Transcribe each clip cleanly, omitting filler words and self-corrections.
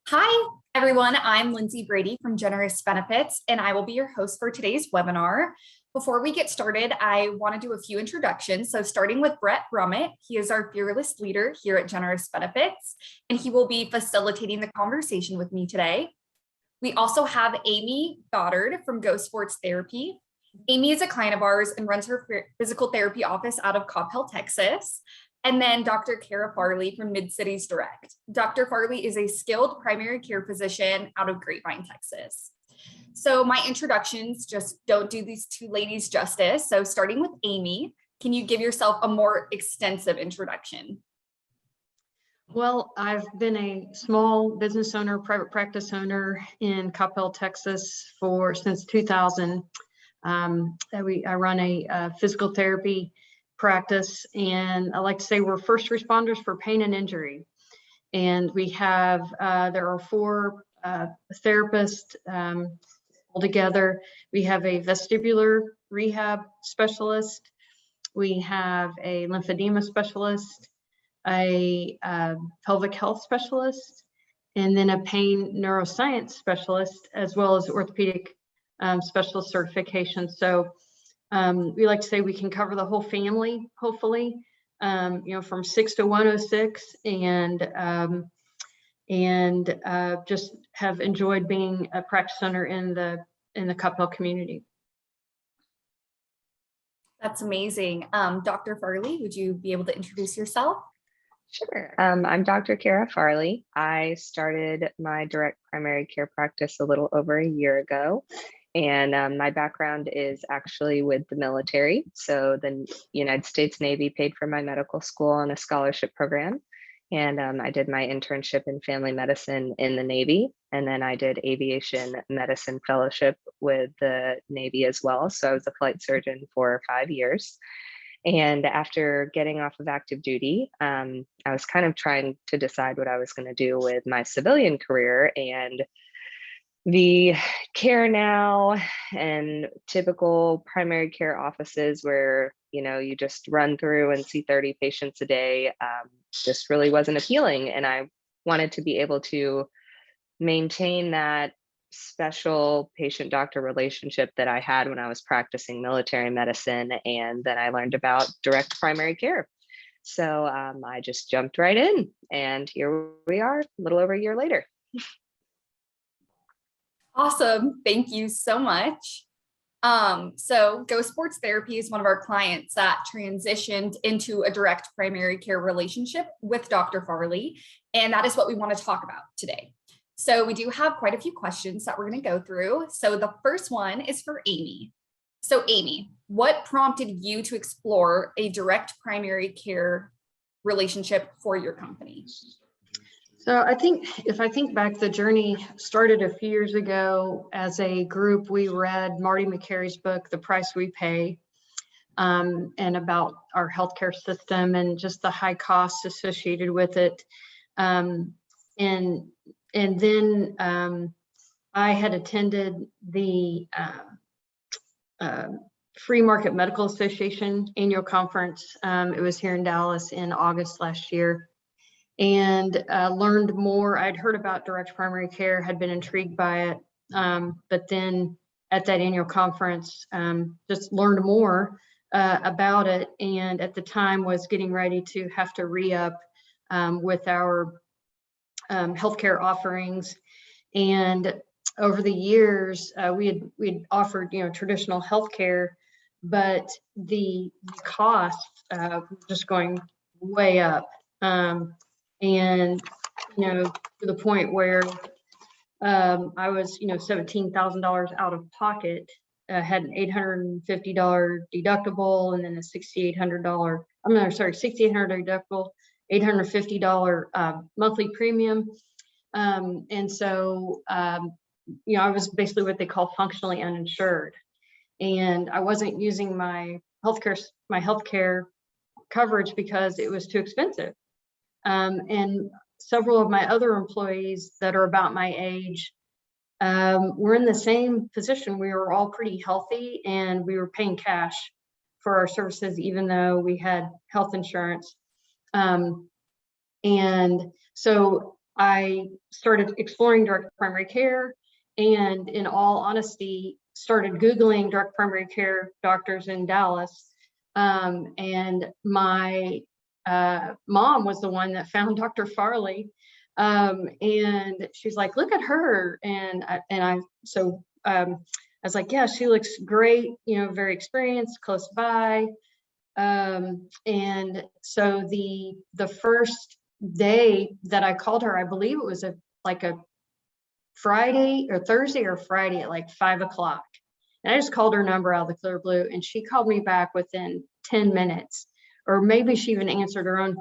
Hi, everyone. I'm Lindsay Brady from Generous Benefits, and I will be your host for today's webinar. Before we get started, I want to do a few introductions. So starting with Brett Brummett, he is our fearless leader here at Generous Benefits, and he will be facilitating the conversation with me today. We also have Amy Goddard from Go Sports Therapy. Amy is a client of ours and runs her physical therapy office out of Coppell, Texas. And then Dr. Kara Farley from Mid-Cities Direct. Dr. Farley is a skilled primary care physician out of Grapevine, Texas. So my introductions just don't do these two ladies justice. So starting with Amy, can you give yourself a more extensive introduction? Well, I've been a small business owner, private practice owner in Coppell, Texas since 2000. I run a physical therapy practice, and I like to say we're first responders for pain and injury. And we have there are four therapists altogether. We have a vestibular rehab specialist, we have a lymphedema specialist, a pelvic health specialist, and then a pain neuroscience specialist, as well as orthopedic specialist certification. So we like to say we can cover the whole family, hopefully, from 6 to 106, and just have enjoyed being a practice owner in the Coppell community. That's amazing. Dr. Farley, would you be able to introduce yourself? Sure. I'm Dr. Kara Farley. I started my direct primary care practice a little over a year ago. And my background is actually with the military. So the United States Navy paid for my medical school on a scholarship program. And I did my internship in family medicine in the Navy. And then I did aviation medicine fellowship with the Navy as well. So I was a flight surgeon for 5 years. And after getting off of active duty, I was kind of trying to decide what I was going to do with my civilian career. And the care now and typical primary care offices where, you just run through and see 30 patients a day just really wasn't appealing. And I wanted to be able to maintain that special patient-doctor relationship that I had when I was practicing military medicine. And then I learned about direct primary care. So I just jumped right in, and here we are a little over a year later. Awesome. Thank you so much. So Go Sports Therapy is one of our clients that transitioned into a direct primary care relationship with Dr. Farley, and that is what we want to talk about today. So we do have quite a few questions that we're going to go through. So the first one is for Amy. So Amy, what prompted you to explore a direct primary care relationship for your company? So I think if I think back, the journey started a few years ago. As a group, we read Marty McCary's book, The Price We Pay, and about our healthcare system and just the high costs associated with it. And then I had attended the Free Market Medical Association annual conference. It was here in Dallas in August last year. And learned more. I'd heard about direct primary care, had been intrigued by it, but then at that annual conference, just learned more about it, and at the time was getting ready to have to re-up with our healthcare offerings. And over the years, we'd offered traditional healthcare, but the costs just going way up. And to the point where I was $17,000 out of pocket, had an $850 deductible, and then a $6,800 deductible, $850 monthly premium. And so I was basically what they call functionally uninsured, and I wasn't using my healthcare coverage because it was too expensive. And several of my other employees that are about my age were in the same position. We were all pretty healthy, and we were paying cash for our services, even though we had health insurance. And so I started exploring direct primary care, and in all honesty, started Googling direct primary care doctors in Dallas. And my mom was the one that found Dr. Farley. And she's like, look at her. I was like, yeah, she looks great, very experienced, close by. And so the first day that I called her, I believe it was a Friday or Thursday or Friday at like 5 o'clock. And I just called her number out of the clear blue, and she called me back within 10 minutes, or maybe she even answered her own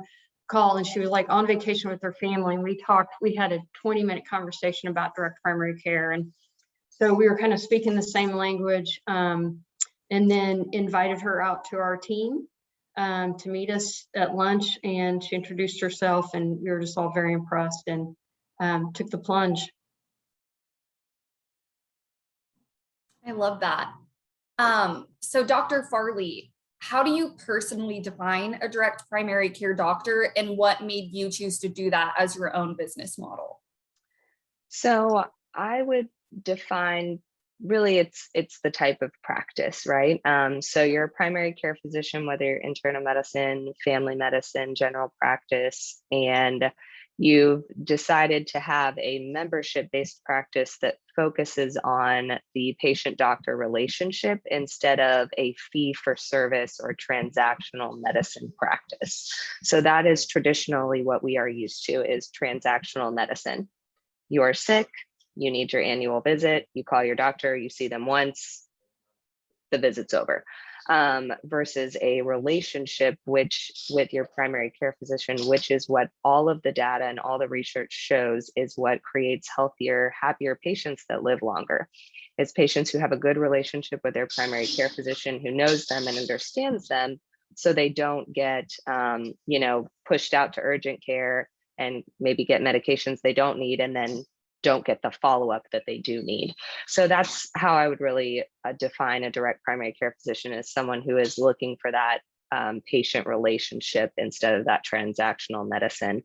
call. And she was like on vacation with her family. And we had a 20-minute conversation about direct primary care. And so we were kind of speaking the same language, and then invited her out to our team to meet us at lunch. And she introduced herself, and we were just all very impressed, and took the plunge. I love that. So Dr. Farley, how do you personally define a direct primary care doctor, and what made you choose to do that as your own business model? So I would define, really it's the type of practice, right? So you're a primary care physician, whether you're internal medicine, family medicine, general practice, and you've decided to have a membership-based practice that focuses on the patient-doctor relationship instead of a fee-for-service or transactional medicine practice. So that is traditionally what we are used to, is transactional medicine. You're sick, you need your annual visit, you call your doctor, you see them once, the visit's over. Versus a relationship with your primary care physician, which is what all of the data and all the research shows is what creates healthier, happier patients that live longer. It's patients who have a good relationship with their primary care physician, who knows them and understands them, so they don't get pushed out to urgent care and maybe get medications they don't need, and then don't get the follow-up that they do need. So that's how I would really define a direct primary care physician, as someone who is looking for that patient relationship instead of that transactional medicine.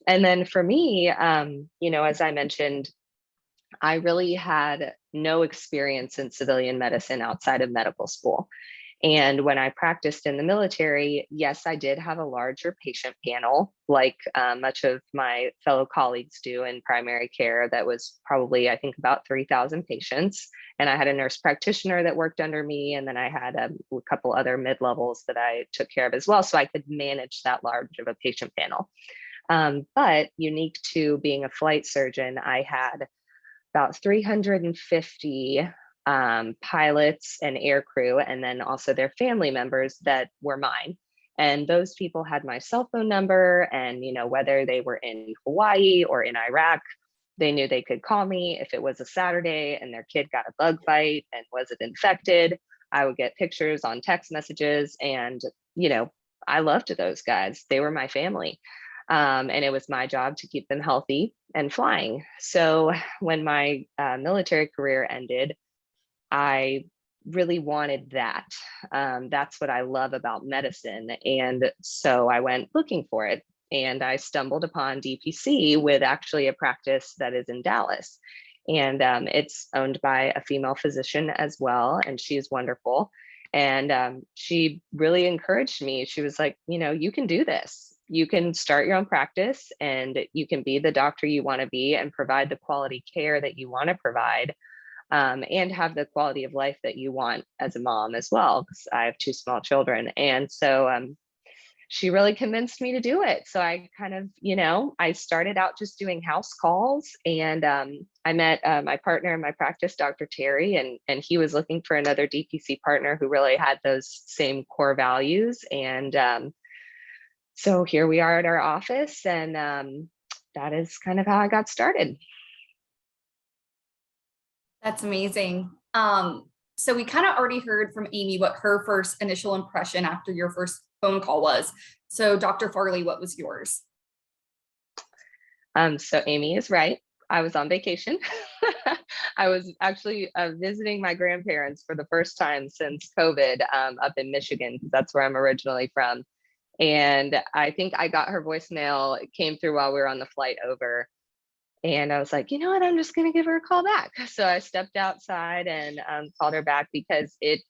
And then for me, as I mentioned, I really had no experience in civilian medicine outside of medical school. And when I practiced in the military, yes, I did have a larger patient panel, like much of my fellow colleagues do in primary care. That was probably, I think, about 3,000 patients. And I had a nurse practitioner that worked under me. And then I had a couple other mid-levels that I took care of as well. So I could manage that large of a patient panel. But unique to being a flight surgeon, I had about 350 pilots and air crew, and then also their family members that were mine. And those people had my cell phone number, and whether they were in Hawaii or in Iraq, they knew they could call me. If it was a Saturday and their kid got a bug bite and was it infected, I would get pictures on text messages. And I loved those guys. They were my family. And it was my job to keep them healthy and flying. So when my military career ended, I really wanted that. That's what I love about medicine. And so I went looking for it, and I stumbled upon DPC with actually a practice that is in Dallas. And it's owned by a female physician as well. And she's wonderful. And she really encouraged me. She was like, you can do this. You can start your own practice, and you can be the doctor you want to be and provide the quality care that you want to provide. And have the quality of life that you want as a mom as well, because I have 2 small children. And so she really convinced me to do it. So I kind of, I started out just doing house calls, and I met my partner in my practice, Dr. Terry, and he was looking for another DPC partner who really had those same core values. And so here we are at our office, and that is kind of how I got started. That's amazing. So we kind of already heard from Amy what her first initial impression after your first phone call was. So Dr. Farley, what was yours? So Amy is right. I was on vacation. I was actually visiting my grandparents for the first time since COVID up in Michigan, because that's where I'm originally from. And I think I got her voicemail. It came through while we were on the flight over. And I was like, you know what, I'm just going to give her a call back. So I stepped outside and called her back, because it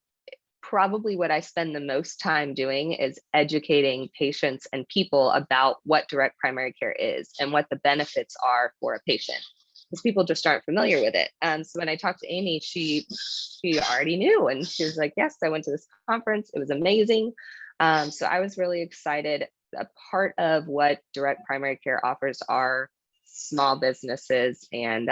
probably what I spend the most time doing is educating patients and people about what direct primary care is and what the benefits are for a patient, because people just aren't familiar with it. So when I talked to Amy, she already knew, and she was like, yes, I went to this conference. It was amazing. So I was really excited. A part of what direct primary care offers are small businesses and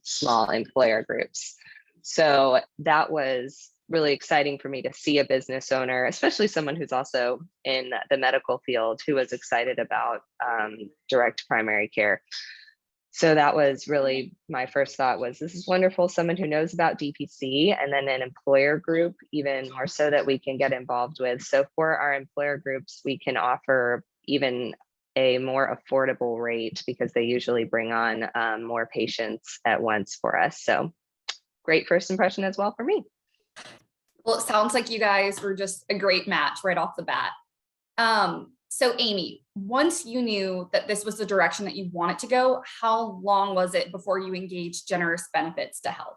small employer groups. So that was really exciting for me to see a business owner, especially someone who's also in the medical field, who was excited about direct primary care. So that was really my first thought was, this is wonderful, someone who knows about DPC, and then an employer group, even more so, that we can get involved with. So for our employer groups, we can offer even a more affordable rate, because they usually bring on more patients at once for us. So great first impression as well for me. Well, it sounds like you guys were just a great match right off the bat. So Amy, once you knew that this was the direction that you wanted to go, how long was it before you engaged Generous Benefits to help?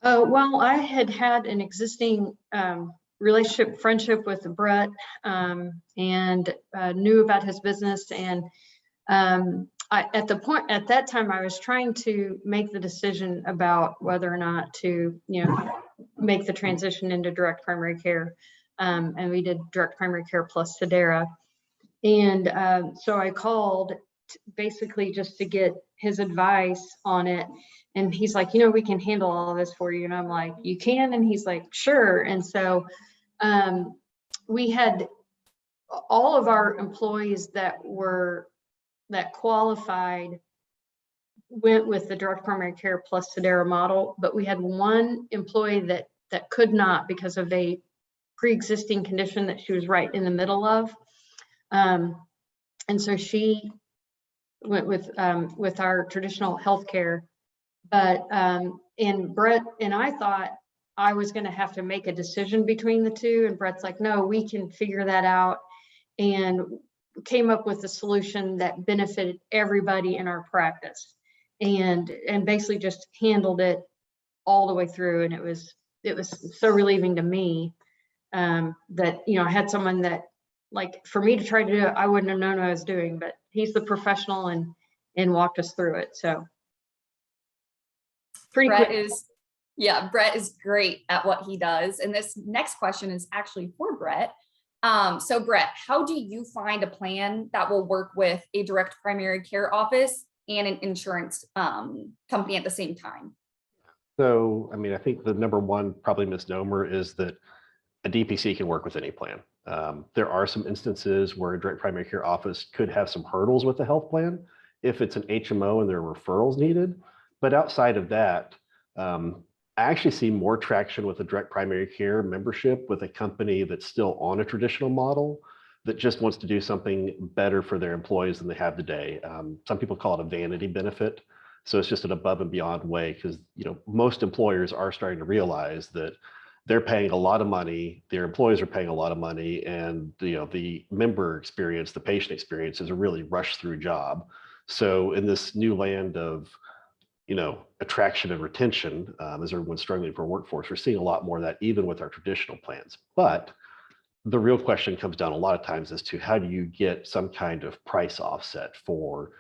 Well, I had an existing relationship, friendship with Brett, and knew about his business. And at that time, I was trying to make the decision about whether or not to, make the transition into direct primary care. And we did direct primary care plus Sedera. And so I called basically just to get his advice on it. And he's like, we can handle all of this for you. And I'm like, you can? And he's like, sure. And so we had all of our employees that qualified went with the direct primary care plus Sedera model, but we had one employee that could not, because of a pre-existing condition that she was right in the middle of. And so she went with our traditional healthcare. But and Brett and I thought I was going to have to make a decision between the two, and Brett's like, no, we can figure that out, and came up with a solution that benefited everybody in our practice, and basically just handled it all the way through. And it was so relieving to me that I had someone that, like, for me to try to do it, I wouldn't have known what I was doing, but he's the professional and walked us through it. So pretty Brett quick. Brett is great at what he does. And this next question is actually for Brett. So Brett, how do you find a plan that will work with a direct primary care office and an insurance company at the same time? So, I think the number one probably misnomer is that a DPC can work with any plan. There are some instances where a direct primary care office could have some hurdles with the health plan if it's an HMO and there are referrals needed. But outside of that, I actually see more traction with a direct primary care membership with a company that's still on a traditional model that just wants to do something better for their employees than they have today. Some people call it a vanity benefit. So it's just an above and beyond way, because most employers are starting to realize that they're paying a lot of money, their employees are paying a lot of money, and the member experience, the patient experience is a really rush through job. So in this new land of attraction and retention, as everyone's struggling for a workforce, we're seeing a lot more of that even with our traditional plans. But the real question comes down a lot of times as to how do you get some kind of price offset for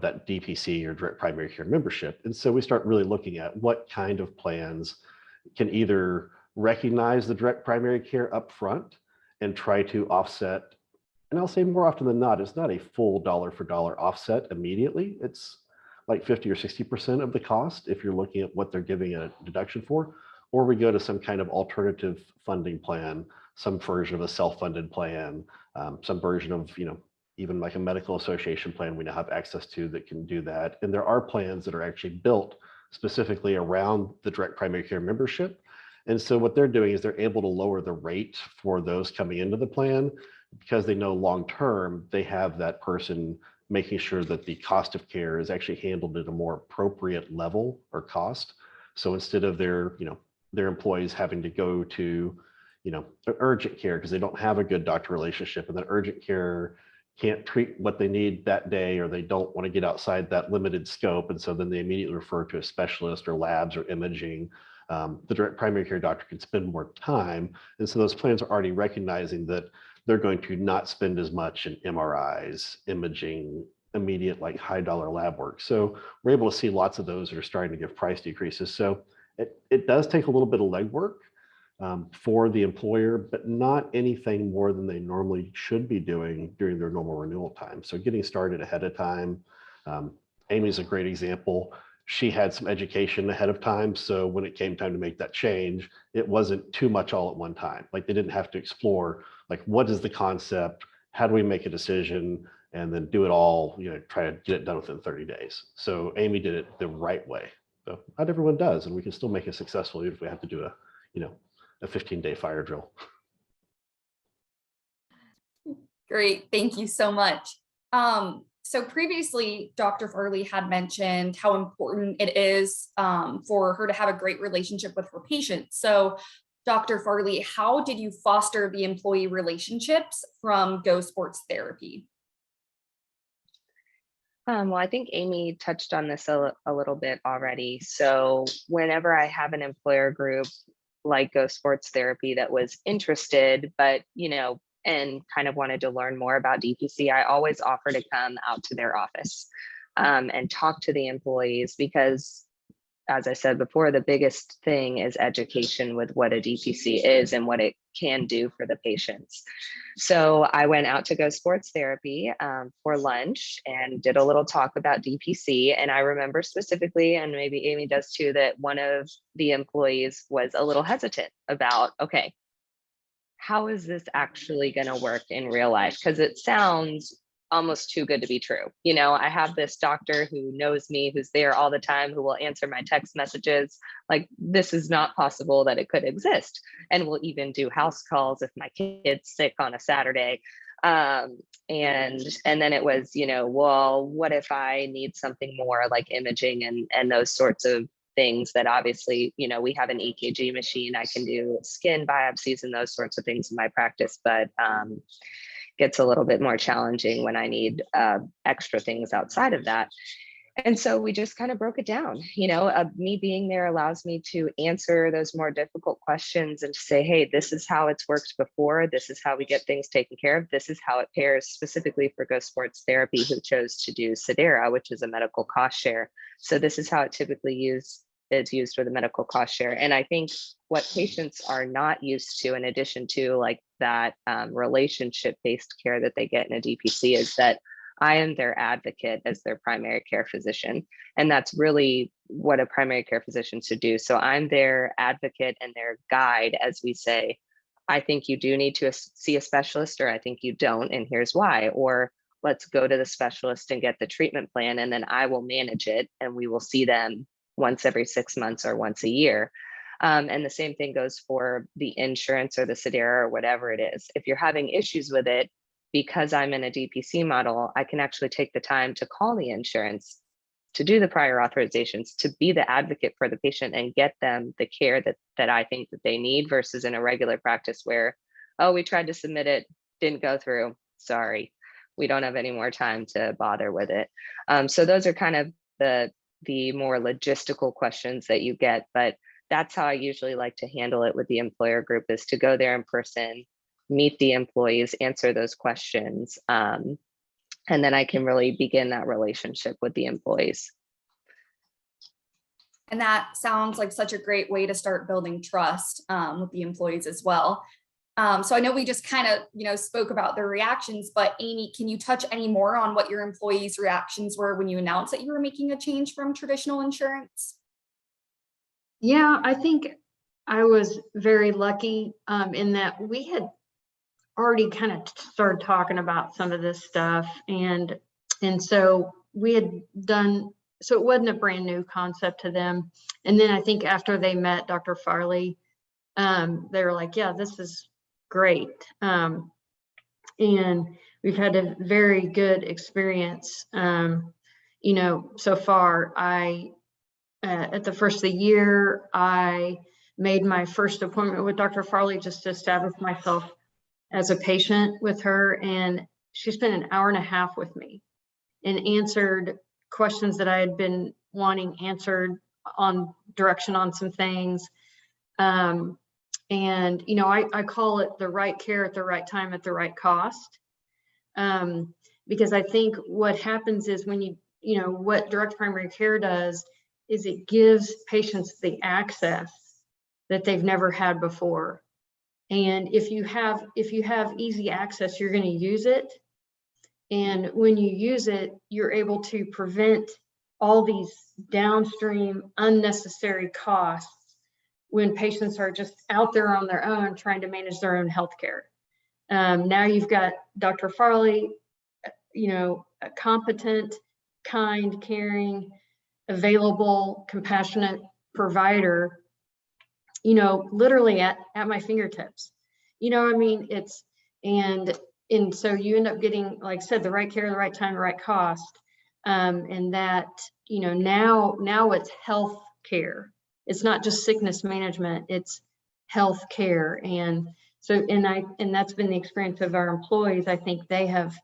that DPC or direct primary care membership. And so we start really looking at what kind of plans can either recognize the direct primary care up front and try to offset. And I'll say more often than not, it's not a full dollar for dollar offset immediately. It's like 50 or 60% of the cost if you're looking at what they're giving a deduction for, or we go to some kind of alternative funding plan, some version of a self-funded plan, some version of, even like a medical association plan we now have access to that can do that. And there are plans that are actually built specifically around the direct primary care membership. And so what they're doing is they're able to lower the rate for those coming into the plan, because they know long-term they have that person making sure that the cost of care is actually handled at a more appropriate level or cost. So instead of their employees having to go to, urgent care because they don't have a good doctor relationship, and that urgent care, can't treat what they need that day, or they don't want to get outside that limited scope. And so then they immediately refer to a specialist or labs or imaging. The direct primary care doctor can spend more time. And so those plans are already recognizing that they're going to not spend as much in MRIs, imaging, immediate like high dollar lab work. So we're able to see lots of those that are starting to give price decreases. So it does take a little bit of legwork for the employer, but not anything more than they normally should be doing during their normal renewal time. So getting started ahead of time. Amy's a great example. She had some education ahead of time. So when it came time to make that change, it wasn't too much all at one time. Like they didn't have to explore, like, what is the concept? How do we make a decision? And then do it all, try to get it done within 30 days. So Amy did it the right way. So not everyone does, and we can still make it successful even if we have to do a 15-day fire drill. Great, thank you so much. So previously, Dr. Farley had mentioned how important it is for her to have a great relationship with her patients. So Dr. Farley, how did you foster the employee relationships from Go Sports Therapy? Well, I think Amy touched on this a little bit already. So whenever I have an employer group like Go Sports Therapy that was interested, but, and kind of wanted to learn more about DPC, I always offer to come out to their office and talk to the employees, because as I said before, the biggest thing is education with what a DPC is and what it can do for the patients. So I went out to Go Sports Therapy for lunch and did a little talk about DPC. And I remember specifically, and maybe Amy does too, that one of the employees was a little hesitant about, okay, how is this actually going to work in real life? Because it sounds almost too good to be true. I have this doctor who knows me, who's there all the time, who will answer my text messages. Like, this is not possible that it could exist. And will even do house calls if my kid's sick on a Saturday. And then it was, well, what if I need something more like imaging and those sorts of things that obviously, we have an EKG machine. I can do skin biopsies and those sorts of things in my practice, but gets a little bit more challenging when I need extra things outside of that. And so we just kind of broke it down. Me being there allows me to answer those more difficult questions and to say, hey, this is how it's worked before. This is how we get things taken care of. This is how it pairs specifically for Go Sports Therapy, who chose to do Citied, which is a medical cost share. So this is how it typically is used with a medical cost share. And I think what patients are not used to, in addition to like that relationship-based care that they get in a DPC, is that I am their advocate as their primary care physician. And that's really what a primary care physician should do. So I'm their advocate and their guide as we say, I think you do need to see a specialist, or I think you don't, and here's why. Or let's go to the specialist and get the treatment plan, and then I will manage it, and we will see them once every 6 months or once a year. And the same thing goes for the insurance or the Citied or whatever it is. If you're having issues with it, because I'm in a DPC model, I can actually take the time to call the insurance, to do the prior authorizations, to be the advocate for the patient and get them the care that I think that they need, versus in a regular practice where, oh, we tried to submit it, didn't go through, sorry, we don't have any more time to bother with it. So those are kind of the more logistical questions that you get, but that's how I usually like to handle it with the employer group, is to go there in person, meet the employees, answer those questions, and then I can really begin that relationship with the employees. And that sounds like such a great way to start building trust with the employees as well. So I know we just kind of, spoke about their reactions, but Amy, can you touch any more on what your employees' reactions were when you announced that you were making a change from traditional insurance? Yeah, I think I was very lucky in that we had already kind of started talking about some of this stuff, and so we had done, so it wasn't a brand new concept to them. And then I think after they met Dr. Farley, they were like, yeah, this is great. And we've had a very good experience. So far, at the first of the year, I made my first appointment with Dr. Farley just to establish myself as a patient with her. And she spent an hour and a half with me and answered questions that I had been wanting answered on direction on some things. And, you know, I call it the right care at the right time at the right cost. Because I think what happens is when you know, what direct primary care does is it gives patients the access that they've never had before. And if you have easy access, you're going to use it. And when you use it, you're able to prevent all these downstream unnecessary costs when patients are just out there on their own trying to manage their own healthcare. Now you've got Dr. Farley, you know, a competent, kind, caring, available, compassionate provider, you know, literally at my fingertips. You know, I mean, and so you end up getting, like I said, the right care, the right time, the right cost. And that, you know, now it's health care. It's not just sickness management, it's health care. And so, and that's been the experience of our employees. I think they have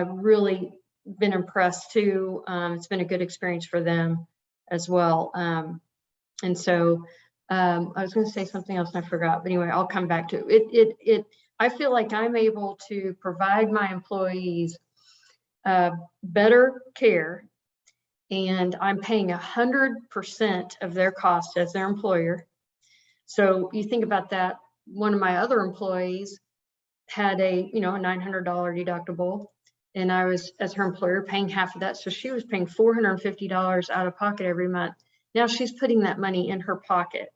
really been impressed too. It's been a good experience for them as well. And so I was going to say something else and I forgot, but anyway, I'll come back to it. I feel like I'm able to provide my employees better care, and I'm paying 100% of their costs as their employer. So you think about that. One of my other employees had a $900 deductible, and I was, as her employer, paying half of that. So she was paying $450 out of pocket every month. Now she's putting that money in her pocket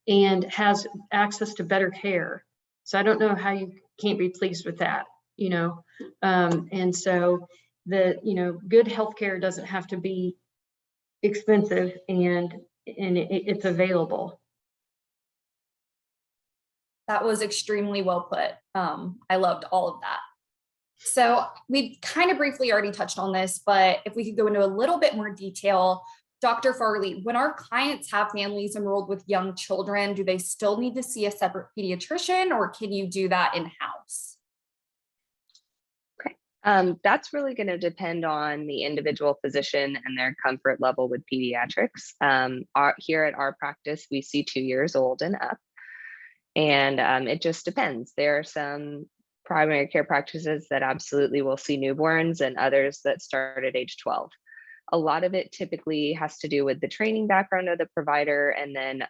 and has access to better care. So I don't know how you can't be pleased with that, you know. And so good healthcare doesn't have to be expensive, and it's available. That was extremely well put. I loved all of that. So we kind of briefly already touched on this, but if we could go into a little bit more detail, Dr. Farley, when our clients have families enrolled with young children, do they still need to see a separate pediatrician, or can you do that in-house? Okay. That's really going to depend on the individual physician and their comfort level with pediatrics. Here at our practice, we see 2 years old and up. And it just depends. There are some primary care practices that absolutely will see newborns, and others that start at age 12. A lot of it typically has to do with the training background of the provider. And then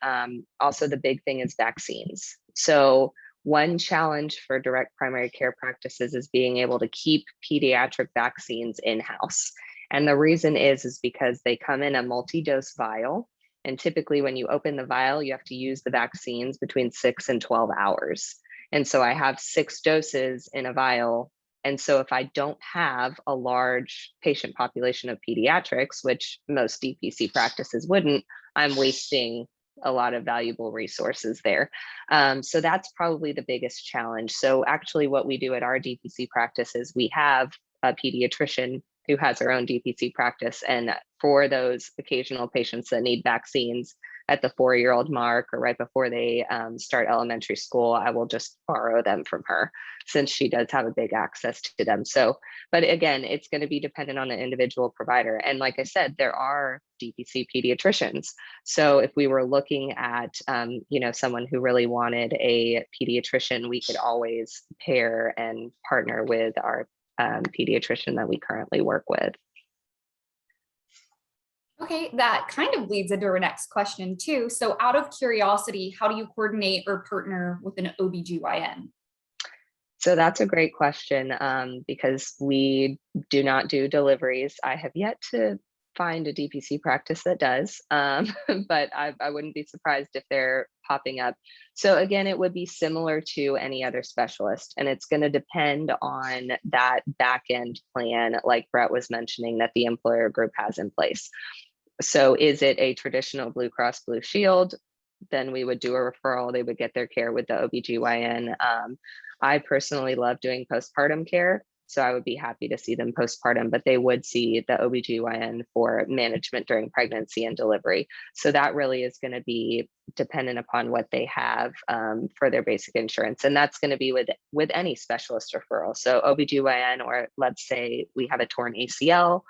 also the big thing is vaccines. So one challenge for direct primary care practices is being able to keep pediatric vaccines in-house. And the reason is because they come in a multi-dose vial. And typically when you open the vial, you have to use the vaccines between 6 and 12 hours. And so I have 6 doses in a vial. And so if I don't have a large patient population of pediatrics, which most DPC practices wouldn't, I'm wasting a lot of valuable resources there. So that's probably the biggest challenge. So actually what we do at our DPC practice is we have a pediatrician who has her own DPC practice. And for those occasional patients that need vaccines at the 4-year-old mark or right before they start elementary school, I will just borrow them from her, since she does have a big access to them. So, but again, it's going to be dependent on an individual provider. And like I said, there are DPC pediatricians. So if we were looking at, someone who really wanted a pediatrician, we could always pair and partner with our pediatrician that we currently work with. Okay, that kind of leads into our next question too. So out of curiosity, how do you coordinate or partner with an OBGYN? So that's a great question because we do not do deliveries. I have yet to find a DPC practice that does, but I wouldn't be surprised if they're popping up. So again, it would be similar to any other specialist, and it's going to depend on that back end plan, like Brett was mentioning, that the employer group has in place. So is it a traditional Blue Cross Blue Shield? Then we would do a referral. They would get their care with the OBGYN. I personally love doing postpartum care. So I would be happy to see them postpartum, but they would see the OBGYN for management during pregnancy and delivery. So that really is going to be dependent upon what they have for their basic insurance. And that's going to be with any specialist referral. So OBGYN, or let's say we have a torn ACL,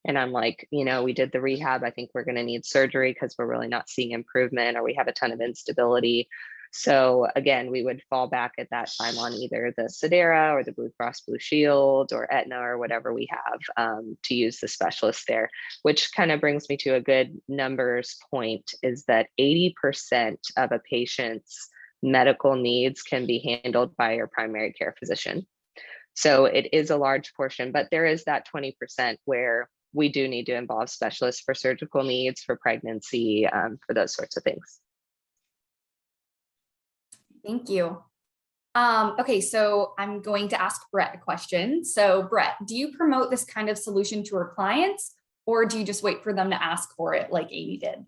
and I'm like, we did the rehab. I think we're going to need surgery because we're really not seeing improvement, or we have a ton of instability. So again, we would fall back at that time on either the Sedera or the Blue Cross Blue Shield or Aetna or whatever we have to use the specialist there, which kind of brings me to a good numbers point, is that 80% of a patient's medical needs can be handled by your primary care physician. So it is a large portion, but there is that 20% where we do need to involve specialists for surgical needs, for pregnancy, for those sorts of things. Thank you. Okay, so I'm going to ask Brett a question. So Brett, do you promote this kind of solution to our clients, or do you just wait for them to ask for it like Amy did?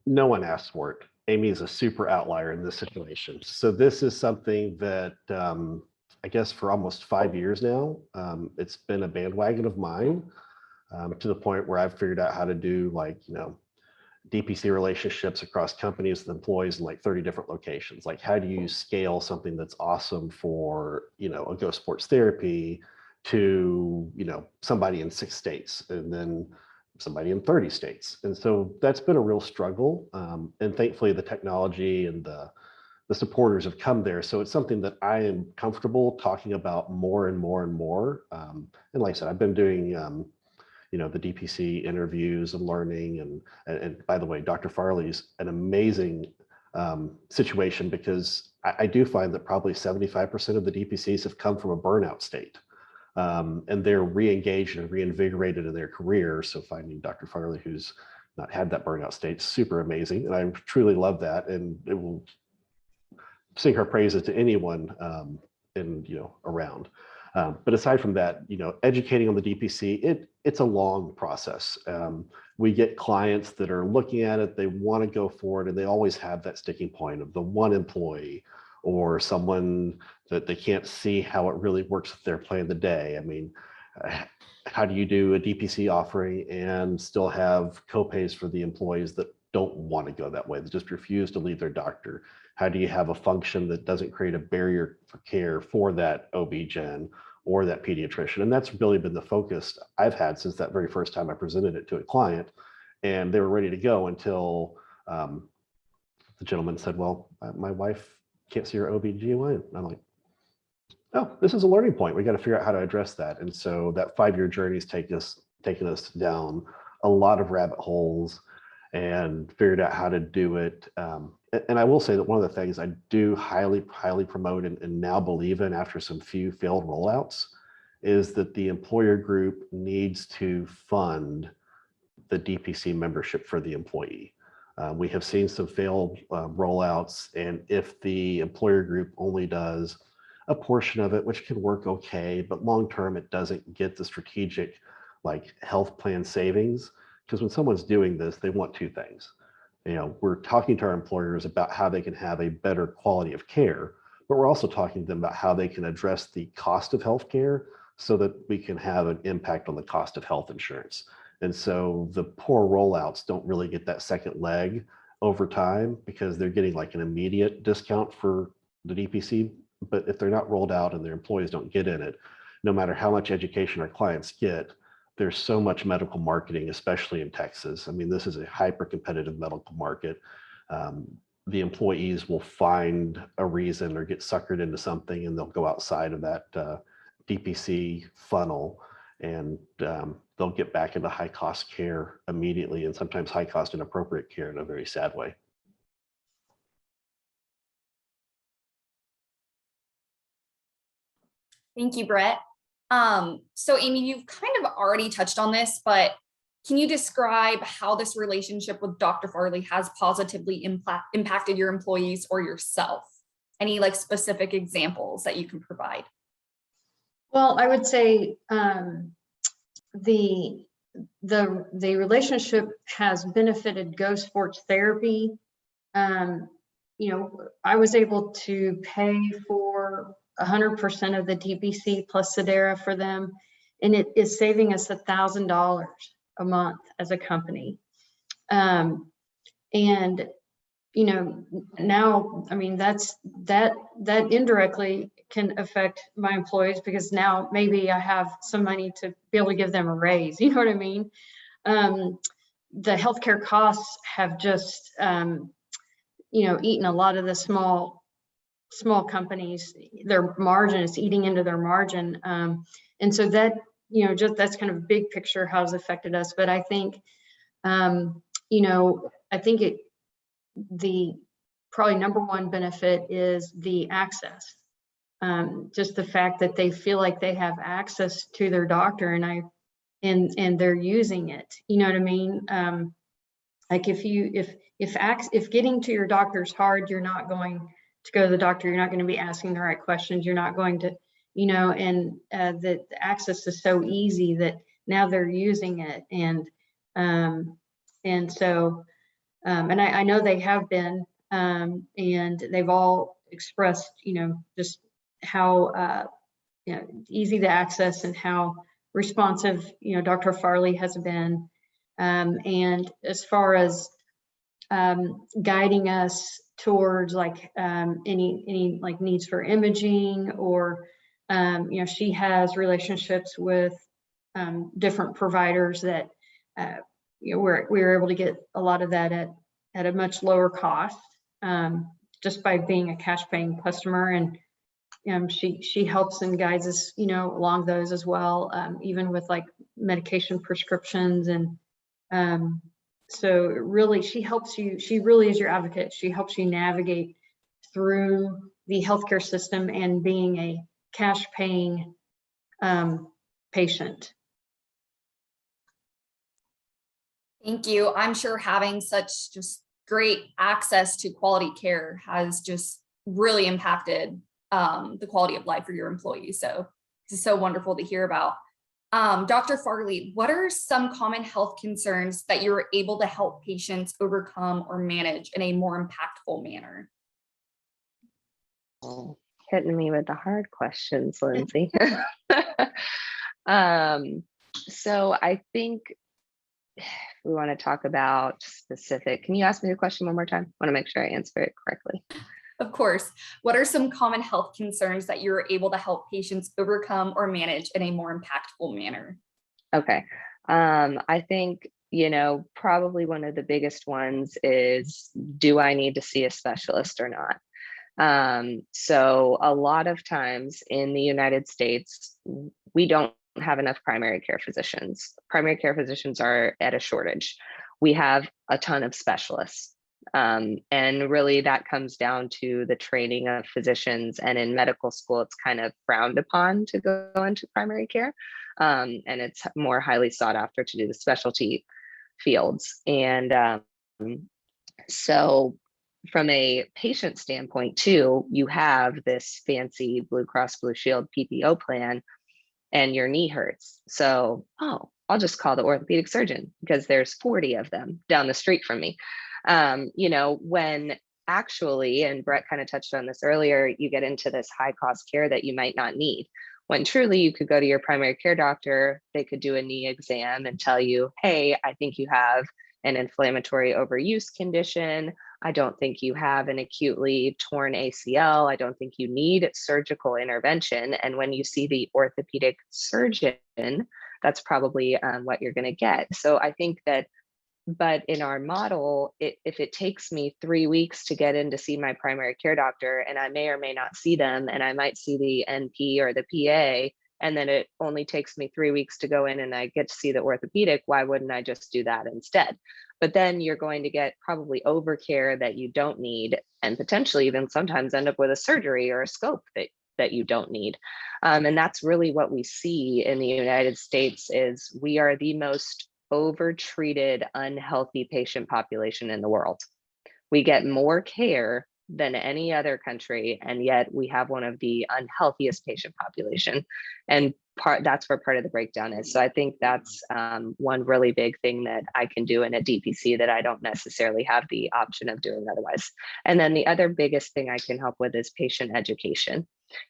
No one asked for it. Amy is a super outlier in this situation. So this is something that I guess for almost 5 years now, it's been a bandwagon of mine to the point where I've figured out how to do DPC relationships across companies with employees in like 30 different locations. Like, how do you scale something that's awesome for, a Go Sports Therapy to, somebody in 6 states and then somebody in 30 states. And so that's been a real struggle. And thankfully the technology and the supporters have come there. So it's something that I am comfortable talking about more and more and more. And like I said, I've been doing, the DPC interviews and learning. And by the way, Dr. Farley's an amazing situation, because I do find that probably 75% of the DPCs have come from a burnout state. And they're re-engaged and reinvigorated in their career. So finding Dr. Farley, who's not had that burnout state, super amazing. And I truly love that. And it will sing her praises to anyone around. But aside from that, educating on the DPC, it's a long process. We get clients that are looking at it, they want to go for it, and they always have that sticking point of the one employee or someone that they can't see how it really works if they're playing the day. I mean, how do you do a DPC offering and still have copays for the employees that don't want to go that way, that just refuse to leave their doctor? How do you have a function that doesn't create a barrier for care for that OB-GYN or that pediatrician? And that's really been the focus I've had since that very first time I presented it to a client, and they were ready to go until the gentleman said, well, my wife can't see her OB-GYN. And I'm like, oh, this is a learning point. We got to figure out how to address that. And so that 5-year journey has taken us down a lot of rabbit holes and figured out how to do it. And I will say that one of the things I do highly promote and now believe in after some few failed rollouts is that the employer group needs to fund the DPC membership for the employee. We have seen some failed rollouts, and if the employer group only does a portion of it, which can work okay, but long-term it doesn't get the strategic health plan savings. Because when someone's doing this, they want 2 things. We're talking to our employers about how they can have a better quality of care, but we're also talking to them about how they can address the cost of healthcare so that we can have an impact on the cost of health insurance. And so the poor rollouts don't really get that second leg over time, because they're getting an immediate discount for the DPC. But if they're not rolled out and their employees don't get in it, no matter how much education our clients get, there's so much medical marketing, especially in Texas. I mean, this is a hyper-competitive medical market. The employees will find a reason or get suckered into something, and they'll go outside of that DPC funnel, and they'll get back into high-cost care immediately, and sometimes high-cost inappropriate care in a very sad way. Thank you, Brett. So Amy, you've kind of already touched on this, but can you describe how this relationship with Dr. Farley has positively impacted your employees or yourself? Any specific examples that you can provide? Well, I would say the relationship has benefited Go Sports Therapy. I was able to pay for 100% of the DPC plus Sedera for them. And it is saving us $1,000 a month as a company. And, you know, now, I mean, that indirectly can affect my employees, because now maybe I have some money to be able to give them a raise. You know what I mean? The healthcare costs have just, you know, eaten a lot of the small companies. Their margin is eating into their margin. And so that, you know, just that's kind of big picture how it's affected us. But I think, you know, I think the probably number one benefit is the access. Just the fact that they feel like they have access to their doctor, and they're using it. You know what I mean? Like if getting to your doctor is hard, you're not going to go to the doctor. You're not going to be asking the right questions. You're not going to, you know, and the access is so easy that now they're using it. And so, and I know they have been, and they've all expressed, you know, just how, you know, easy to access and how responsive, you know, Dr. Farley has been. And as far as guiding us towards like any like needs for imaging, or you know, she has relationships with different providers that you know, we were able to get a lot of that at a much lower cost, just by being a cash paying customer. And she helps and guides us, you know, along those as well, even with like medication prescriptions. And so really, she helps you. She really is your advocate. She helps you navigate through the healthcare system and being a cash paying patient. Thank you. I'm sure having such just great access to quality care has just really impacted the quality of life for your employees. So this is so wonderful to hear about. Dr. Farley, what are some common health concerns that you're able to help patients overcome or manage in a more impactful manner? Oh, hitting me with the hard questions, Lindsay. So I think we want to talk about specific. Can you ask me the question one more time? I want to make sure I answer it correctly. Of course. What are some common health concerns that you're able to help patients overcome or manage in a more impactful manner? Okay. I think, you know, probably one of the biggest ones is, do I need to see a specialist or not? So a lot of times in the United States, we don't have enough primary care physicians. Primary care physicians are at a shortage. We have a ton of specialists. And really that comes down to the training of physicians, and in medical school, it's kind of frowned upon to go into primary care. And it's more highly sought after to do the specialty fields. And so from a patient standpoint too, you have this fancy Blue Cross Blue Shield PPO plan and your knee hurts. So, oh, I'll just call the orthopedic surgeon because there's 40 of them down the street from me. You know, when actually, and Brett kind of touched on this earlier, you get into this high cost care that you might not need. When truly you could go to your primary care doctor, they could do a knee exam and tell you, hey, I think you have an inflammatory overuse condition. I don't think you have an acutely torn ACL. I don't think you need surgical intervention. And when you see the orthopedic surgeon, that's probably what you're going to get. So I think that, but in our model, if it takes me 3 weeks to get in to see my primary care doctor, and I may or may not see them, and I might see the NP or the PA, and then it only takes me 3 weeks to go in and I get to see the orthopedic, why wouldn't I just do that instead? But then you're going to get probably overcare that you don't need, and potentially even sometimes end up with a surgery or a scope that you don't need. And that's really what we see in the United States is we are the most overtreated, unhealthy patient population in the world. We get more care than any other country, and yet we have one of the unhealthiest patient population. And that's where part of the breakdown is. So I think that's one really big thing that I can do in a DPC that I don't necessarily have the option of doing otherwise. And then the other biggest thing I can help with is patient education.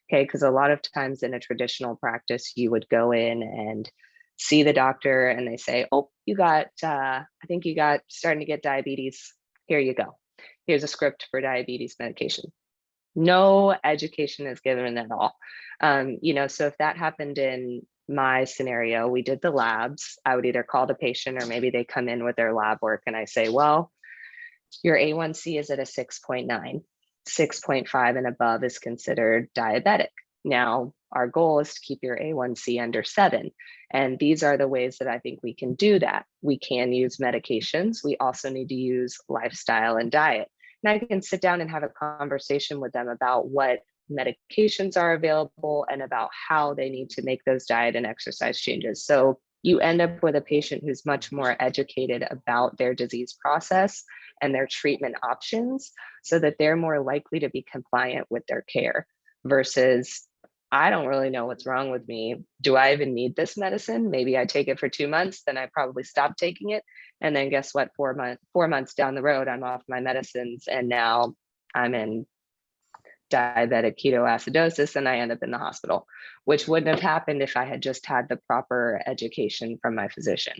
Okay, because a lot of times in a traditional practice, you would go in and see the doctor and they say, oh, you got, I think you got starting to get diabetes. Here you go. Here's a script for diabetes medication. No education is given at all. So if that happened in my scenario, we did the labs. I would either call the patient or maybe they come in with their lab work and I say, well, your A1C is at a 6.9, 6.5 and above is considered diabetic. Now, our goal is to keep your A1C under 7. And these are the ways that I think we can do that. We can use medications. We also need to use lifestyle and diet. And I can sit down and have a conversation with them about what medications are available and about how they need to make those diet and exercise changes. So you end up with a patient who's much more educated about their disease process and their treatment options so that they're more likely to be compliant with their care versus, I don't really know what's wrong with me. Do I even need this medicine? Maybe I take it for 2 months, then I probably stop taking it. And then guess what? 4 months down the road, I'm off my medicines and now I'm in diabetic ketoacidosis and I end up in the hospital, which wouldn't have happened if I had just had the proper education from my physician.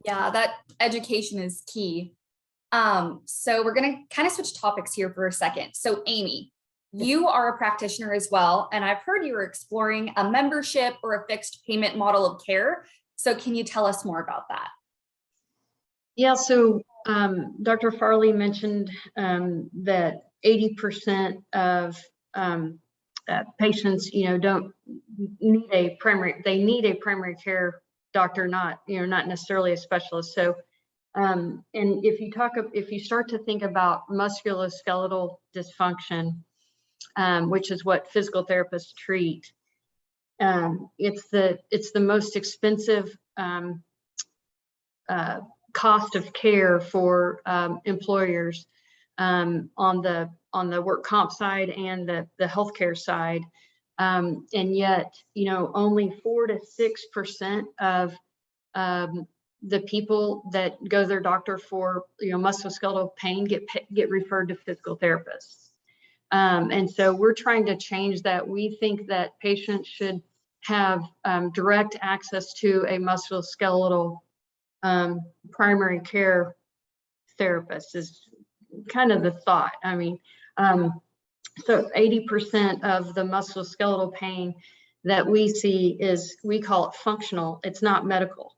Yeah, that education is key. So we're going to kind of switch topics here for a second. So Amy, you are a practitioner as well, and I've heard you were exploring a membership or a fixed payment model of care. So can you tell us more about that? Yeah, so Dr. Farley mentioned that 80% of patients, don't need a primary, they need a primary care doctor, not necessarily a specialist. So, and if you start to think about musculoskeletal dysfunction, which is what physical therapists treat, it's the most expensive cost of care for employers on the work comp side and the healthcare side. And yet, only 4 to 6% of the people that go to their doctor for, musculoskeletal pain get referred to physical therapists. And so we're trying to change that. We think that patients should have direct access to a musculoskeletal primary care therapist is kind of the thought. I mean, so 80% of the musculoskeletal pain that we see we call it functional. It's not medical.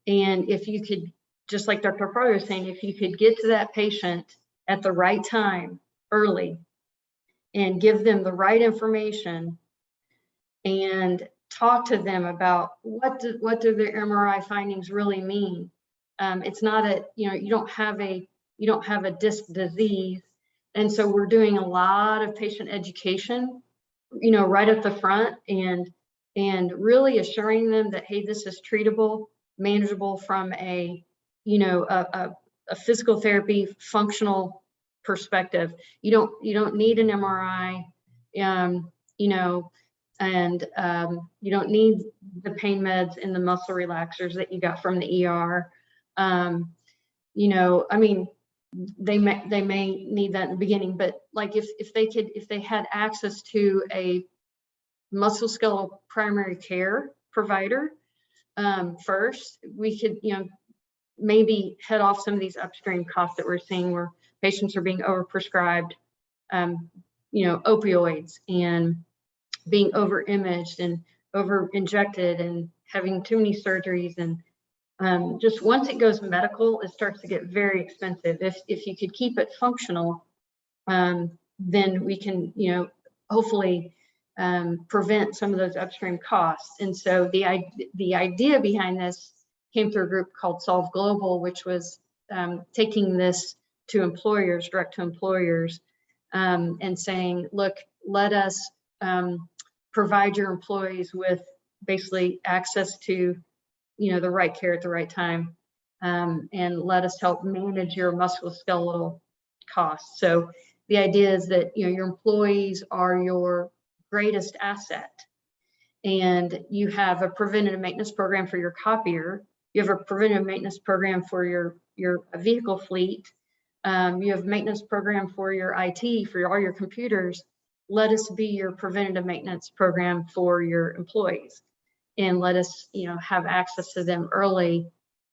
And if you could, just like Dr. Farley was saying, if you could get to that patient at the right time early and give them the right information and talk to them about what do their MRI findings really mean. It's not you don't have a disc disease. And so we're doing a lot of patient education, right at the front and really assuring them that, hey, this is treatable, manageable from a physical therapy functional perspective. You don't need an MRI, and you don't need the pain meds and the muscle relaxers that you got from the ER. I mean, they may need that in the beginning, but like if they had access to a musculoskeletal primary care provider first, we could maybe head off some of these upstream costs that we're seeing where patients are being overprescribed opioids and being over imaged and over injected and having too many surgeries. And just once it goes medical, it starts to get very expensive. If you could keep it functional, then we can, hopefully prevent some of those upstream costs. And so the idea behind this came through a group called Solve Global, which was taking this to employers, direct to employers, and saying, look, let us provide your employees with basically access to the right care at the right time, and let us help manage your musculoskeletal costs. So the idea is that your employees are your greatest asset, and you have a preventative maintenance program for your copier. You have a preventative maintenance program for your vehicle fleet. You have maintenance program for your IT, for all your computers. Let us be your preventative maintenance program for your employees, and let us, have access to them early.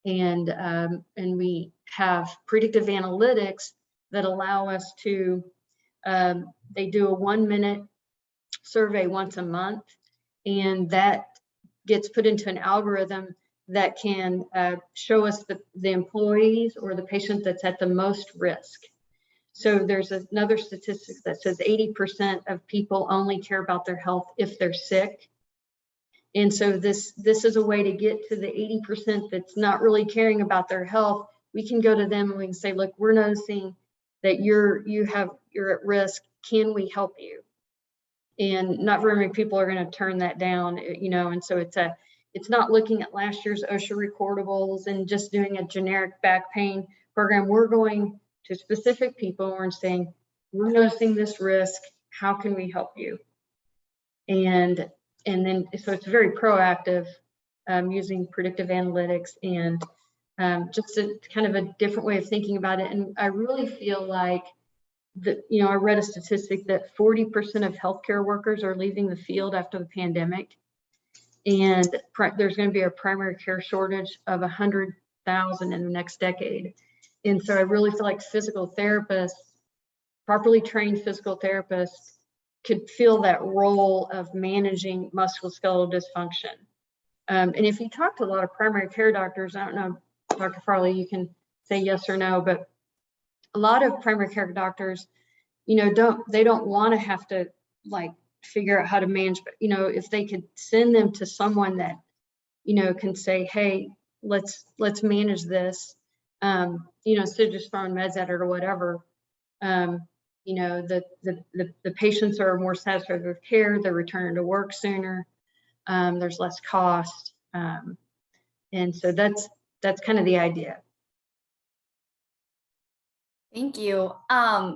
And we have predictive analytics that allow us to, they do a 1-minute survey once a month, and that gets put into an algorithm that can show us the employees or the patient that's at the most risk. So there's another statistic that says 80% of people only care about their health if they're sick. And so this is a way to get to the 80% that's not really caring about their health. We can go to them and we can say, look, we're noticing that you're at risk. Can we help you? And not very many people are going to turn that down, and so it's not looking at last year's OSHA recordables and just doing a generic back pain program. We're going to specific people and saying, we're noticing this risk. How can we help you? And then, so it's very proactive, using predictive analytics and just a kind of a different way of thinking about it. And I really feel like that, I read a statistic that 40% of healthcare workers are leaving the field after the pandemic. And there's going to be a primary care shortage of 100,000 in the next decade. And so I really feel like physical therapists, properly trained physical therapists, could fill that role of managing musculoskeletal dysfunction. And if you talk to a lot of primary care doctors, I don't know, Dr. Farley, you can say yes or no, but a lot of primary care doctors, don't want to have to figure out how to manage, but if they could send them to someone that, can say, hey, let's manage this, instead of just throwing meds at it or whatever. The patients are more satisfied with care, they're returning to work sooner, there's less cost. And so that's kind of the idea. Thank you.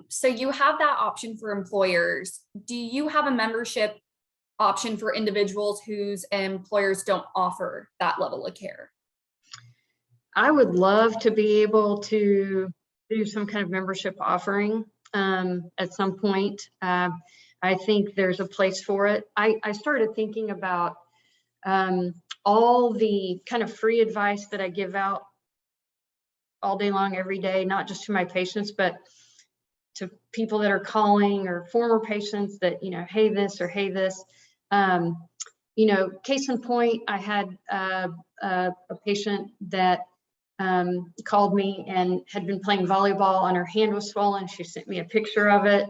So you have that option for employers. Do you have a membership option for individuals whose employers don't offer that level of care? I would love to be able to do some kind of membership offering at some point. I think there's a place for it. I started thinking about all the kind of free advice that I give out all day long, every day, not just to my patients, but to people that are calling or former patients that, hey, this or hey, this. Case in point, I had a patient that called me and had been playing volleyball and her hand was swollen. She sent me a picture of it.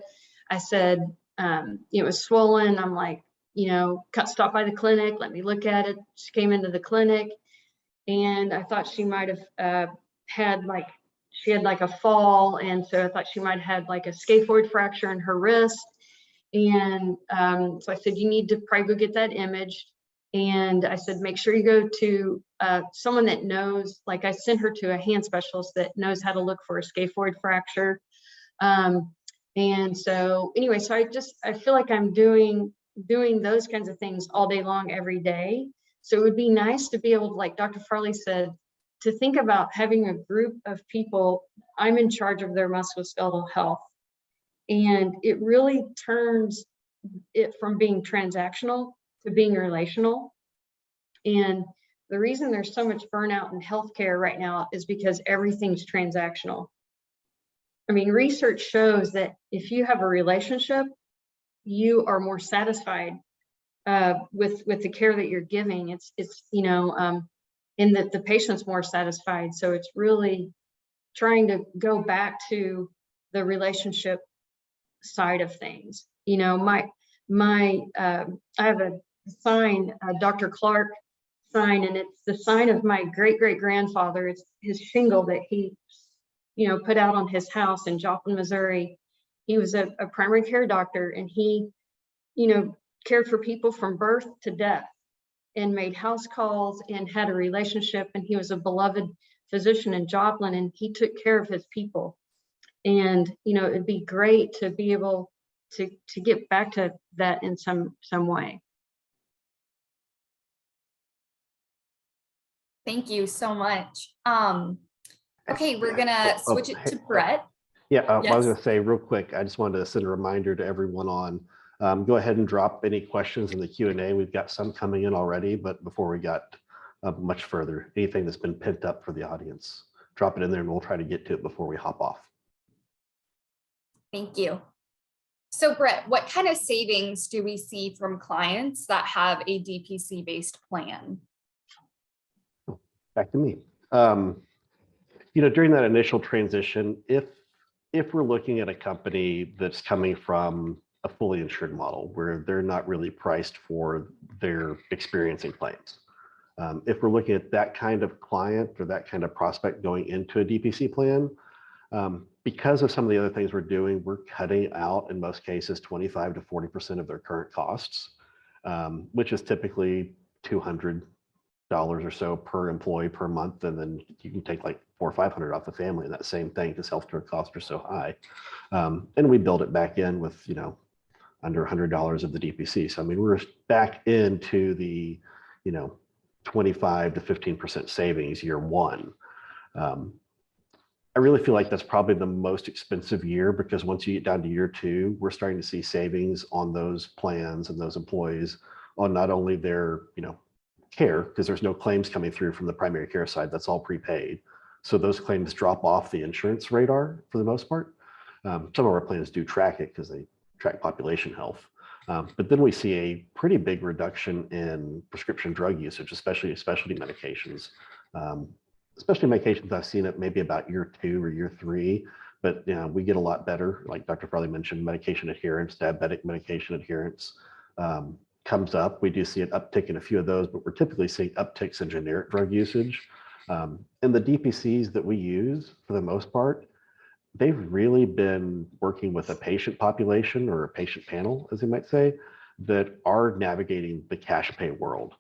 I said, it was swollen. I'm like, stop by the clinic, let me look at it. She came into the clinic and I thought she might have had a fall. And so I thought she might have had a scaphoid fracture in her wrist. And so I said, you need to probably go get that imaged. And I said, make sure you go to someone that knows, I sent her to a hand specialist that knows how to look for a scaphoid fracture. And so anyway, so I feel like I'm doing those kinds of things all day long, every day. So it would be nice to be able to, like Dr. Farley said, to think about having a group of people. I'm in charge of their musculoskeletal health. And it really turns it from being transactional to being relational. And the reason there's so much burnout in healthcare right now is because everything's transactional. I mean, research shows that if you have a relationship, you are more satisfied with the care that you're giving. It's and that the patient's more satisfied. So it's really trying to go back to the relationship side of things. I have a sign, Dr. Clark sign, and it's the sign of my great-great-grandfather. It's his shingle that he, put out on his house in Joplin, Missouri. He was a primary care doctor, and he, cared for people from birth to death and made house calls and had a relationship. And he was a beloved physician in Joplin, and he took care of his people. And, it'd be great to be able to get back to that in some way. Thank you so much. Okay, we're gonna switch it to Brett. Yeah, I was Yes. going to say real quick, I just wanted to send a reminder to everyone on, go ahead and drop any questions in the Q&A. We've got some coming in already, but before we got much further, anything that's been pent up for the audience, drop it in there and we'll try to get to it before we hop off. Thank you. So Brett, what kind of savings do we see from clients that have a DPC-based plan? Back to me. During that initial transition, if we're looking at a company that's coming from a fully insured model where they're not really priced for their experiencing claims, if we're looking at that kind of client or that kind of prospect going into a DPC plan, because of some of the other things we're doing, we're cutting out, in most cases, 25 to 40% of their current costs, which is typically $200 or so per employee per month. And then you can take like $400 or $500 off the family, and that same thing because healthcare costs are so high. And we build it back in with, under $100 of the DPC. So, I mean, we're back into the, 25 to 15% savings year one. I really feel like that's probably the most expensive year, because once you get down to year two, we're starting to see savings on those plans and those employees on not only their, care, because there's no claims coming through from the primary care side. That's all prepaid. So those claims drop off the insurance radar for the most part. Some of our plans do track it because they track population health. But then we see a pretty big reduction in prescription drug usage, especially specialty medications. Especially medications, I've seen it maybe about year 2 or year 3, but we get a lot better. Like Dr. Farley mentioned, medication adherence, diabetic medication adherence comes up. We do see an uptick in a few of those, but we're typically seeing upticks in generic drug usage. And the DPCs that we use, for the most part, they've really been working with a patient population, or a patient panel, as you might say, that are navigating the cash pay world.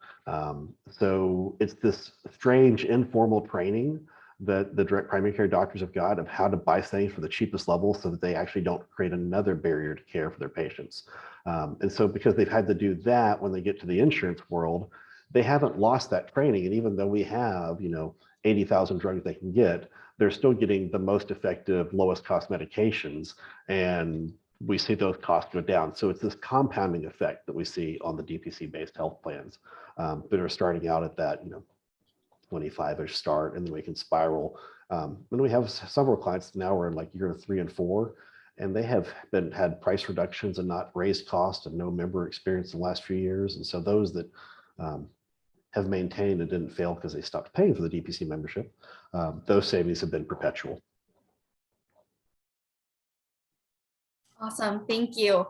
So it's this strange informal training that the direct primary care doctors have got of how to buy things for the cheapest level so that they actually don't create another barrier to care for their patients. And so because they've had to do that when they get to the insurance world, they haven't lost that training. And even though we have, 80,000 drugs they can get, they're still getting the most effective, lowest cost medications. And we see those costs go down. So it's this compounding effect that we see on the DPC-based health plans that are starting out at that, 25-ish start, and then we can spiral. And we have several clients now, we're in like year 3 and 4, and they have had price reductions and not raised cost and no member experience in the last few years. And so those that have maintained and didn't fail because they stopped paying for the DPC membership, those savings have been perpetual. Awesome, thank you.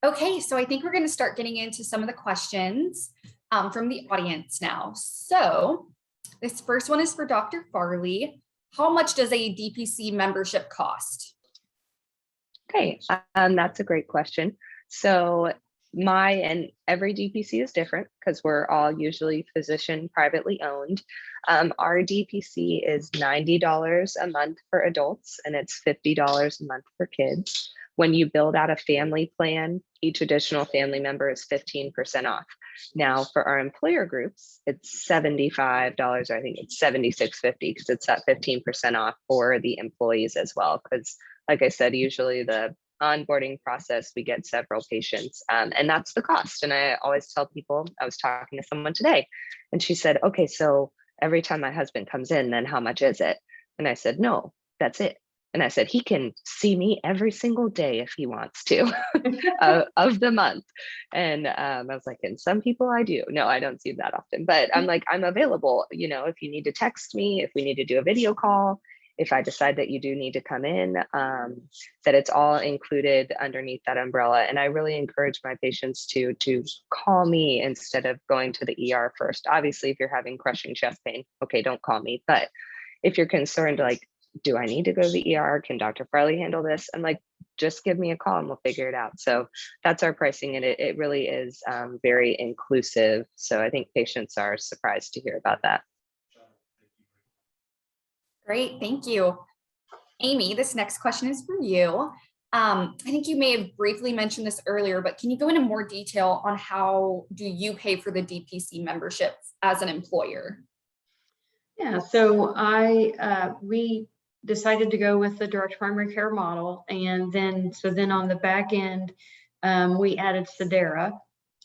Okay, so I think we're going to start getting into some of the questions from the audience now. So this first one is for Dr. Farley. How much does a DPC membership cost? Okay, that's a great question. So every DPC is different because we're all usually physician privately owned. Our DPC is $90 a month for adults, and it's $50 a month for kids. When you build out a family plan, each additional family member is 15% off. Now, for our employer groups, it's $75. I think it's $76.50 because it's that 15% off for the employees as well. Because, like I said, usually the onboarding process, we get several patients, and that's the cost. And I always tell people, I was talking to someone today, and she said, "Okay, so every time my husband comes in, then how much is it?" And I said, "No, that's it." And I said, "He can see me every single day if he wants to of the month." And I was like, "And some people I do. No, I don't see that often, but I'm like, I'm available, if you need to text me, if we need to do a video call, if I decide that you do need to come in, that it's all included underneath that umbrella." And I really encourage my patients to call me instead of going to the ER first. Obviously, if you're having crushing chest pain, okay, don't call me. But if you're concerned, like, do I need to go to the ER? Can Dr. Farley handle this? I'm like, just give me a call and we'll figure it out. So that's our pricing. And it really is very inclusive. So I think patients are surprised to hear about that. Great, thank you. Amy, this next question is for you. I think you may have briefly mentioned this earlier, but can you go into more detail on how do you pay for the DPC membership as an employer? Yeah, so we decided to go with the direct primary care model. And then, so then on the back end, we added Sedera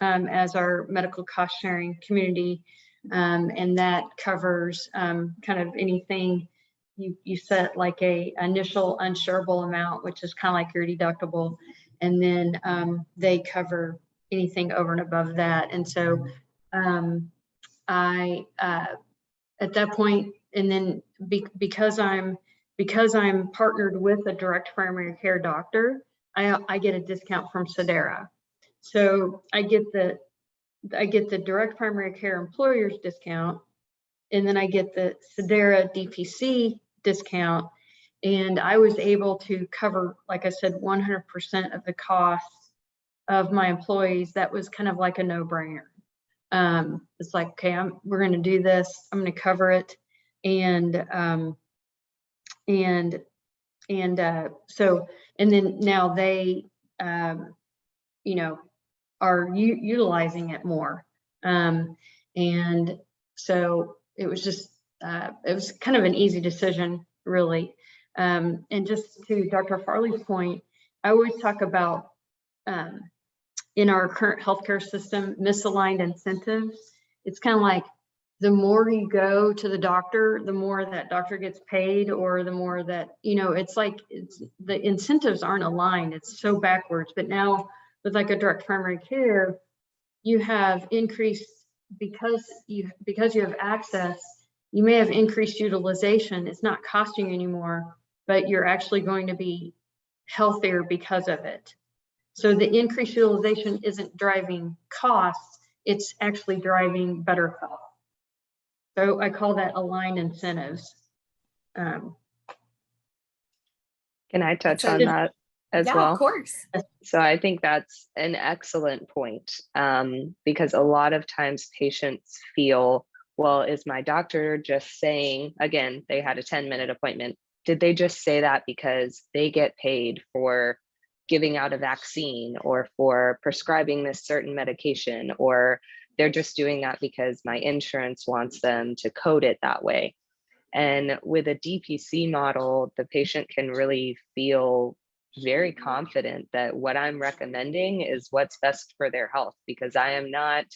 as our medical cost sharing community. And that covers kind of anything you set like a initial uninsurable amount, which is kind of like your deductible. And then they cover anything over and above that. And so I, at that point, and then because I'm partnered with a direct primary care doctor, I get a discount from Sedera. So I get the direct primary care employer's discount, and then I get the Sedera DPC discount. And I was able to cover, like I said, 100% of the costs of my employees. That was kind of like a no-brainer. It's like, okay, we're going to do this. I'm going to cover it. And then now they, you know, are utilizing it more. And so it was just, it was kind of an easy decision, really. And just to Dr. Farley's point, I always talk about in our current healthcare system, misaligned incentives. It's kind of like the more you go to the doctor, the more that doctor gets paid, or the more that, you know, it's like the incentives aren't aligned. It's so backwards. But now with like a direct primary care, you have increased because you have access, you may have increased utilization. It's not costing you anymore, but you're actually going to be healthier because of it. So the increased utilization isn't driving costs, it's actually driving better health. So I call that aligned incentives. Can I touch on that as well? Yeah, of course. So I think that's an excellent point, because a lot of times patients feel, well, is my doctor just saying, again, they had a 10-minute appointment. Did they just say that because they get paid for giving out a vaccine or for prescribing this certain medication, or they're just doing that because my insurance wants them to code it that way? And with a DPC model, the patient can really feel very confident that what I'm recommending is what's best for their health, because I am not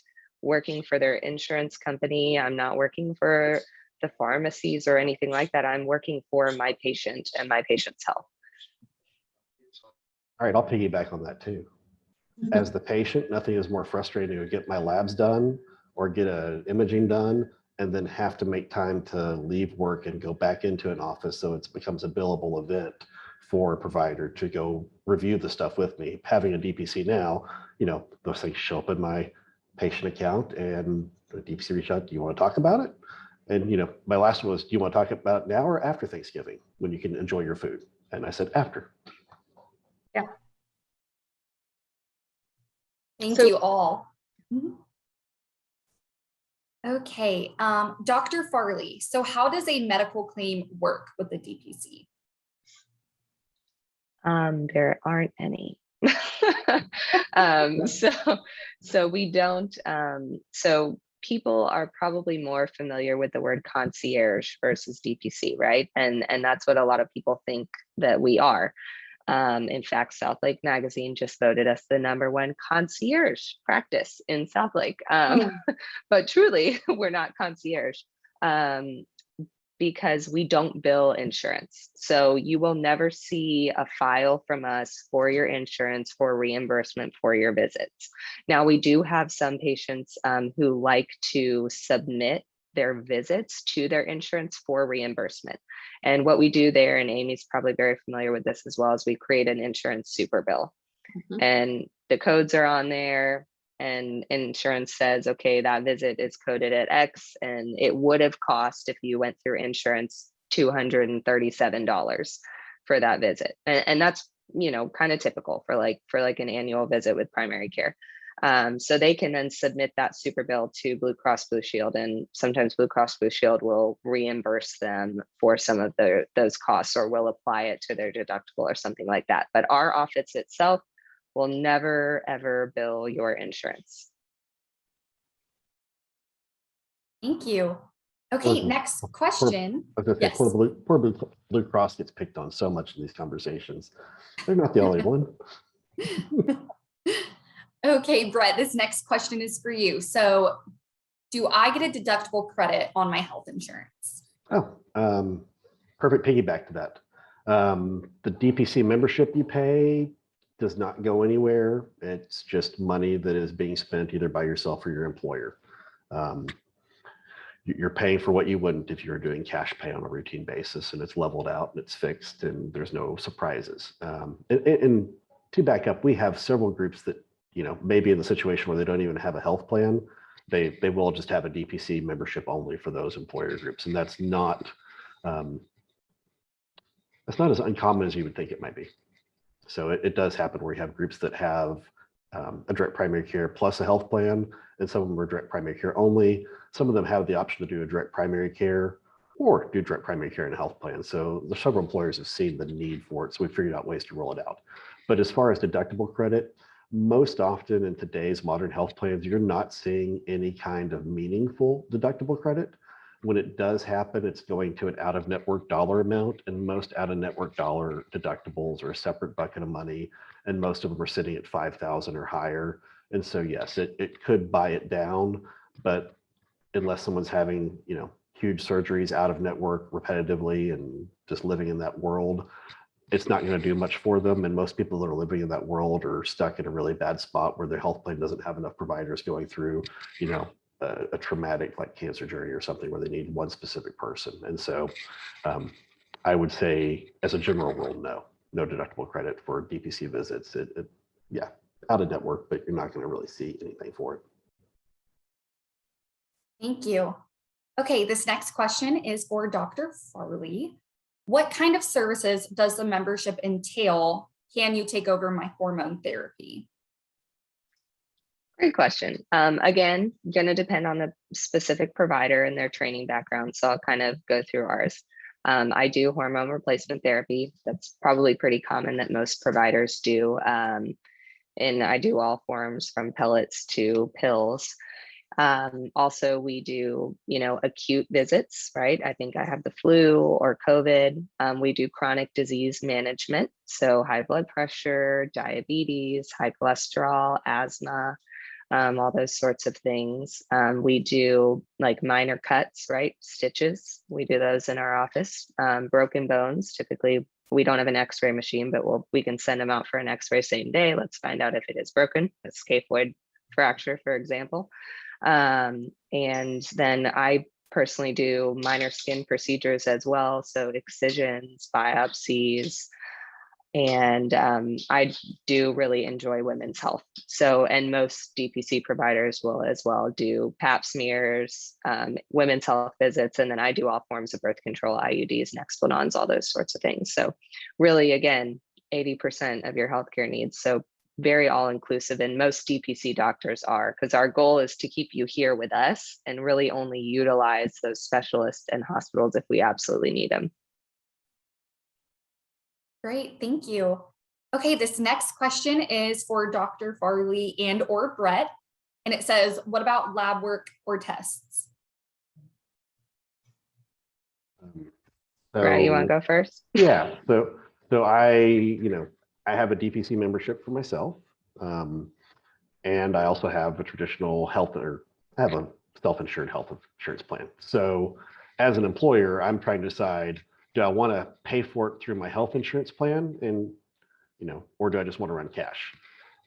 working for their insurance company. I'm not working for the pharmacies or anything like that. I'm working for my patient and my patient's health. All right, I'll piggyback on that too. As the patient, nothing is more frustrating to get my labs done or get an imaging done and then have to make time to leave work and go back into an office. So it becomes a billable event for a provider to go review the stuff with me. Having a DPC now, you know, those things show up in my patient account and the DPC reach out, do you want to talk about it? And, you know, my last one was, do you want to talk about it now or after Thanksgiving when you can enjoy your food? And I said, after. Yeah. Thank you all. Okay, Dr. Farley, so how does a medical claim work with the DPC? There aren't any. So we don't, so people are probably more familiar with the word concierge versus DPC, right? And that's what a lot of people think that we are. In fact, South Lake Magazine just voted us the #1 concierge practice in South Lake. But truly, we're not concierge because we don't bill insurance. So you will never see a file from us for your insurance for reimbursement for your visits. Now, we do have some patients who like to submit their visits to their insurance for reimbursement. And what we do there, and Amy's probably very familiar with this as well, is we create an insurance super bill. And the codes are on there, and insurance says, okay, that visit is coded at X, and it would have cost, if you went through insurance, $237 for that visit. And that's, you know, kind of typical for like an annual visit with primary care. So they can then submit that super bill to Blue Cross Blue Shield, and sometimes Blue Cross Blue Shield will reimburse them for some of those costs, or will apply it to their deductible or something like that. But our office itself will never, ever bill your insurance. Thank you. Okay, Poor- next poor- question. I was gonna say, Yes. poor Blue Cross gets picked on so much in these conversations. They're not the only one. Okay, Brett, this next question is for you. So, do I get a deductible credit on my health insurance? Oh, perfect piggyback to that. The DPC membership you pay does not go anywhere. It's just money that is being spent either by yourself or your employer. You're paying for what you wouldn't if you were doing cash pay on a routine basis, and it's leveled out and it's fixed and there's no surprises. And to back up, we have several groups that, maybe in the situation where they don't even have a health plan, they will just have a DPC membership only for those employer groups. And that's not as uncommon as you would think it might be. So it does happen where you have groups that have a direct primary care plus a health plan, and some of them are direct primary care only. Some of them have the option to do a direct primary care or do direct primary care and a health plan. So the several employers have seen the need for it. So we figured out ways to roll it out. But as far as deductible credit, most often in today's modern health plans, you're not seeing any kind of meaningful deductible credit. When it does happen, it's going to an out-of-network dollar amount, and most out-of-network dollar deductibles are a separate bucket of money, and most of them are sitting at 5,000 or higher. And so, yes, it could buy it down, but unless someone's having, huge surgeries out of network repetitively and just living in that world, it's not going to do much for them. And most people that are living in that world are stuck in a really bad spot where their health plan doesn't have enough providers going through, a traumatic like cancer journey or something where they need one specific person. And so I would say as a general rule, no deductible credit for DPC visits. Yeah, out of network, but you're not going to really see anything for it. Thank you. Okay, this next question is for Dr. Farley. What kind of services does the membership entail? Can you take over my hormone therapy? Great question. Again, going to depend on the specific provider and their training background. So I'll kind of go through ours. I do hormone replacement therapy. That's probably pretty common that most providers do. And I do all forms from pellets to pills. Also, we do, acute visits, right? I think I have the flu or COVID. We do chronic disease management. So high blood pressure, diabetes, high cholesterol, asthma, all those sorts of things. We do like minor cuts, right? Stitches. We do those in our office. Broken bones, typically we don't have an x-ray machine, but we can send them out for an x-ray same day. Let's find out if it is broken, a scaphoid fracture, for example. And then I personally do minor skin procedures as well. So excisions, biopsies, and I do really enjoy women's health. So, and most DPC providers will as well do pap smears, women's health visits, and then I do all forms of birth control, IUDs, Nexplanons, all those sorts of things. So really, again, 80% of your healthcare needs. So very all-inclusive, and most DPC doctors are, because our goal is to keep you here with us and really only utilize those specialists and hospitals if we absolutely need them. Great, thank you. Okay, this next question is for Dr. Farley and or Brett, and it says, what about lab work or tests? Brett, you want to go first? Yeah, so I have a DPC membership for myself, and I also have a traditional I have a self-insured health insurance plan. So as an employer, I'm trying to decide, do I want to pay for it through my health insurance plan, and or do I just want to run cash?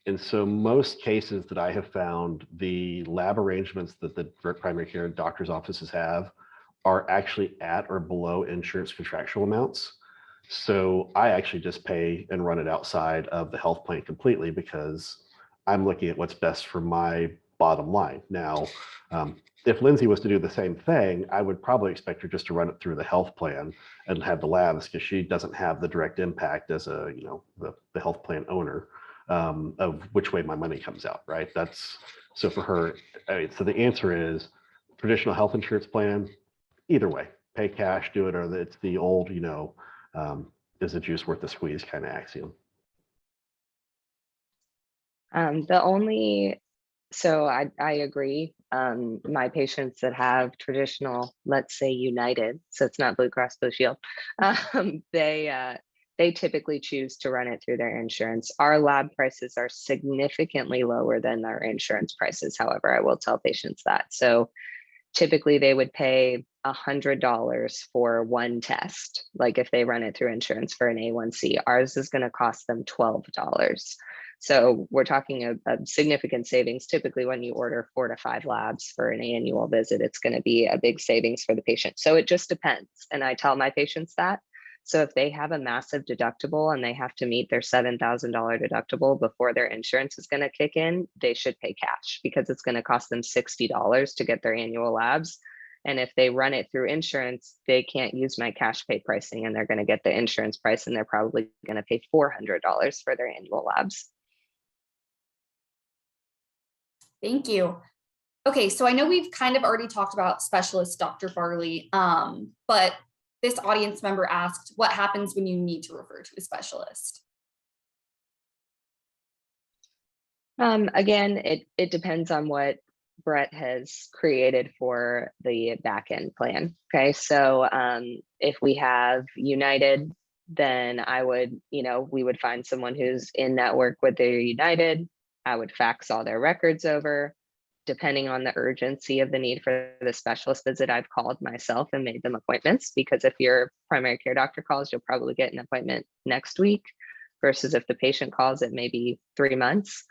And so most cases that I have found, the lab arrangements that the direct primary care doctor's offices have are actually at or below insurance contractual amounts. So I actually just pay and run it outside of the health plan completely, because I'm looking at what's best for my bottom line. Now, if Lindsay was to do the same thing, I would probably expect her just to run it through the health plan and have the labs, because she doesn't have the direct impact as the health plan owner of which way my money comes out, right? So for her, so the answer is traditional health insurance plan, either way, pay cash, do it, or it's the old, is the juice worth the squeeze kind of axiom. The only So I agree. My patients that have traditional, let's say United, so it's not Blue Cross Blue Shield, they typically choose to run it through their insurance. Our lab prices are significantly lower than our insurance prices. However, I will tell patients that. So typically they would pay $100 for one test. Like if they run it through insurance for an A1C, ours is going to cost them $12. So we're talking a significant savings. Typically when you order 4 to 5 labs for an annual visit, it's going to be a big savings for the patient. So it just depends. And I tell my patients that. So if they have a massive deductible and they have to meet their $7,000 deductible before their insurance is going to kick in, they should pay cash because it's going to cost them $60 to get their annual labs. And if they run it through insurance, they can't use my cash pay pricing and they're going to get the insurance price and they're probably going to pay $400 for their annual labs. Thank you. Okay, so I know we've kind of already talked about specialist Dr. Farley, but this audience member asked, what happens when you need to refer to a specialist? Again, it depends on what Brett has created for the back end plan. Okay, so if we have United, then I would, we would find someone who's in network with their United. I would fax all their records over. Depending on the urgency of the need for the specialist visit, I've called myself and made them appointments, because if your primary care doctor calls, you'll probably get an appointment next week versus if the patient calls, it may be 3 months.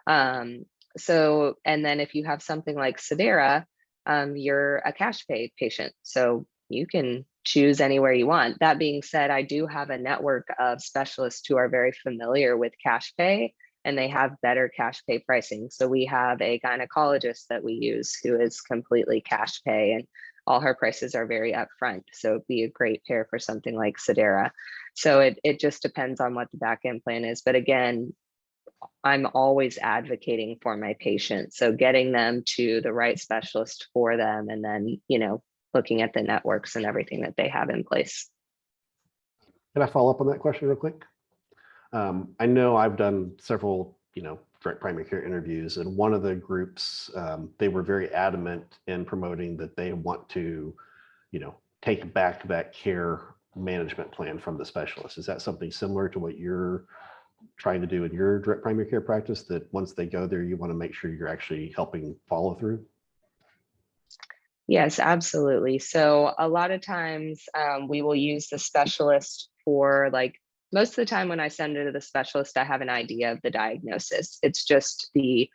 So, and then if you have something like Cedera, you're a cash pay patient, so you can choose anywhere you want. That being said, I do have a network of specialists who are very familiar with cash pay and they have better cash pay pricing. So we have a gynecologist that we use who is completely cash pay and all her prices are very upfront. So it'd be a great pair for something like Cedera. So it just depends on what the back end plan is. But again, I'm always advocating for my patients. So getting them to the right specialist for them and then, looking at the networks and everything that they have in place. Can I follow up on that question real quick? I know I've done several, direct primary care interviews, and one of the groups, they were very adamant in promoting that they want to, take back-to-back care management plan from the specialist. Is that something similar to what you're trying to do in your direct primary care practice, that once they go there, you want to make sure you're actually helping follow through? Yes, absolutely. So a lot of times we will use the specialist for most of the time when I send it to the specialist, I have an idea of the diagnosis. It's just the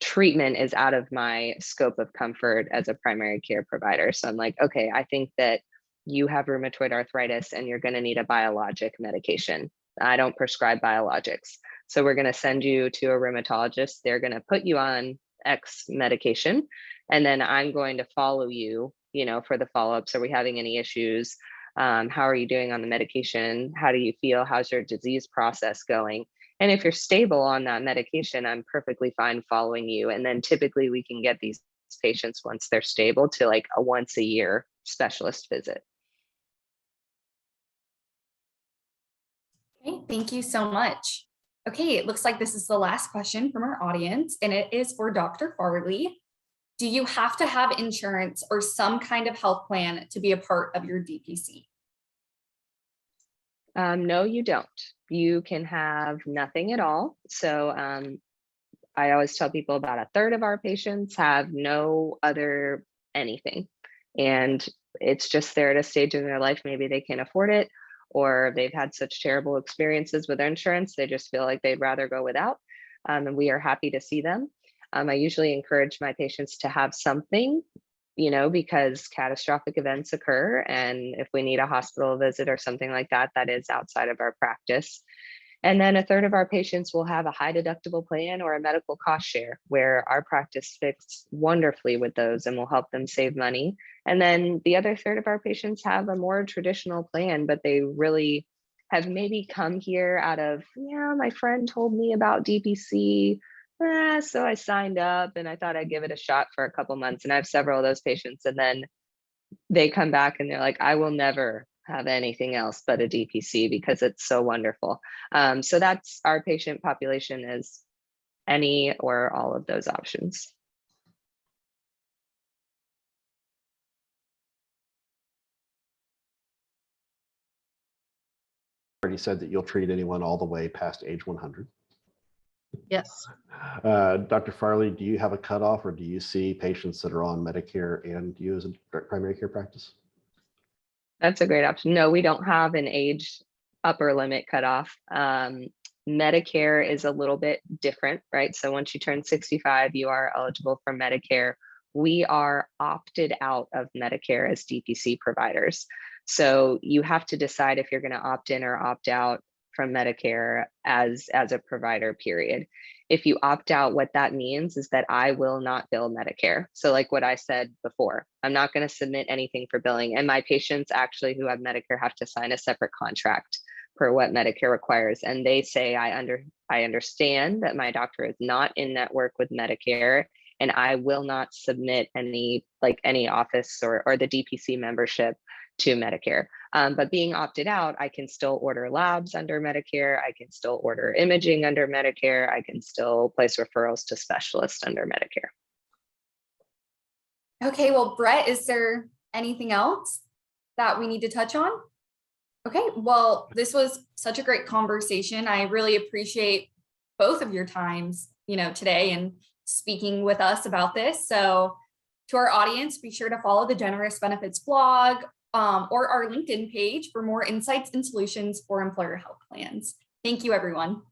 treatment is out of my scope of comfort as a primary care provider. So I'm like, okay, I think that you have rheumatoid arthritis and you're going to need a biologic medication. I don't prescribe biologics. So we're going to send you to a rheumatologist. They're going to put you on X medication. And then I'm going to follow you, for the follow-ups. Are we having any issues? How are you doing on the medication? How do you feel? How's your disease process going? And if you're stable on that medication, I'm perfectly fine following you. And then typically we can get these patients, once they're stable, to a once a year specialist visit. Okay, thank you so much. Okay, it looks like this is the last question from our audience, and it is for Dr. Farley. Do you have to have insurance or some kind of health plan to be a part of your DPC? No, you don't. You can have nothing at all. So I always tell people about a third of our patients have no other anything. And it's just they're at a stage in their life, maybe they can't afford it, or they've had such terrible experiences with insurance, they just feel like they'd rather go without. And we are happy to see them. I usually encourage my patients to have something, because catastrophic events occur. And if we need a hospital visit or something like that, that is outside of our practice. And then a third of our patients will have a high deductible plan or a medical cost share, where our practice fits wonderfully with those and will help them save money. And then the other third of our patients have a more traditional plan, but they really have maybe come here out of, my friend told me about DPC. So I signed up and I thought I'd give it a shot for a couple months. And I have several of those patients, and then they come back and they're like, I will never have anything else but a DPC because it's so wonderful. So that's our patient population is any or all of those options. Already said that you'll treat anyone all the way past age 100. Yes. Dr. Farley, do you have a cutoff, or do you see patients that are on Medicare and you as a direct primary care practice? That's a great option. No, we don't have an age upper limit cutoff. Medicare is a little bit different, right? So once you turn 65, you are eligible for Medicare. We are opted out of Medicare as DPC providers. So you have to decide if you're going to opt in or opt out from Medicare as a provider, period. If you opt out, what that means is that I will not bill Medicare. So like what I said before, I'm not going to submit anything for billing. And my patients actually who have Medicare have to sign a separate contract per what Medicare requires. And they say, I understand that my doctor is not in network with Medicare, and I will not submit any office or the DPC membership to Medicare. But being opted out, I can still order labs under Medicare. I can still order imaging under Medicare. I can still place referrals to specialists under Medicare. Okay, well, Brett, is there anything else that we need to touch on? Okay, well, this was such a great conversation. I really appreciate both of your times, today and speaking with us about this. So to our audience, be sure to follow the Generous Benefits blog or our LinkedIn page for more insights and solutions for employer health plans. Thank you, everyone.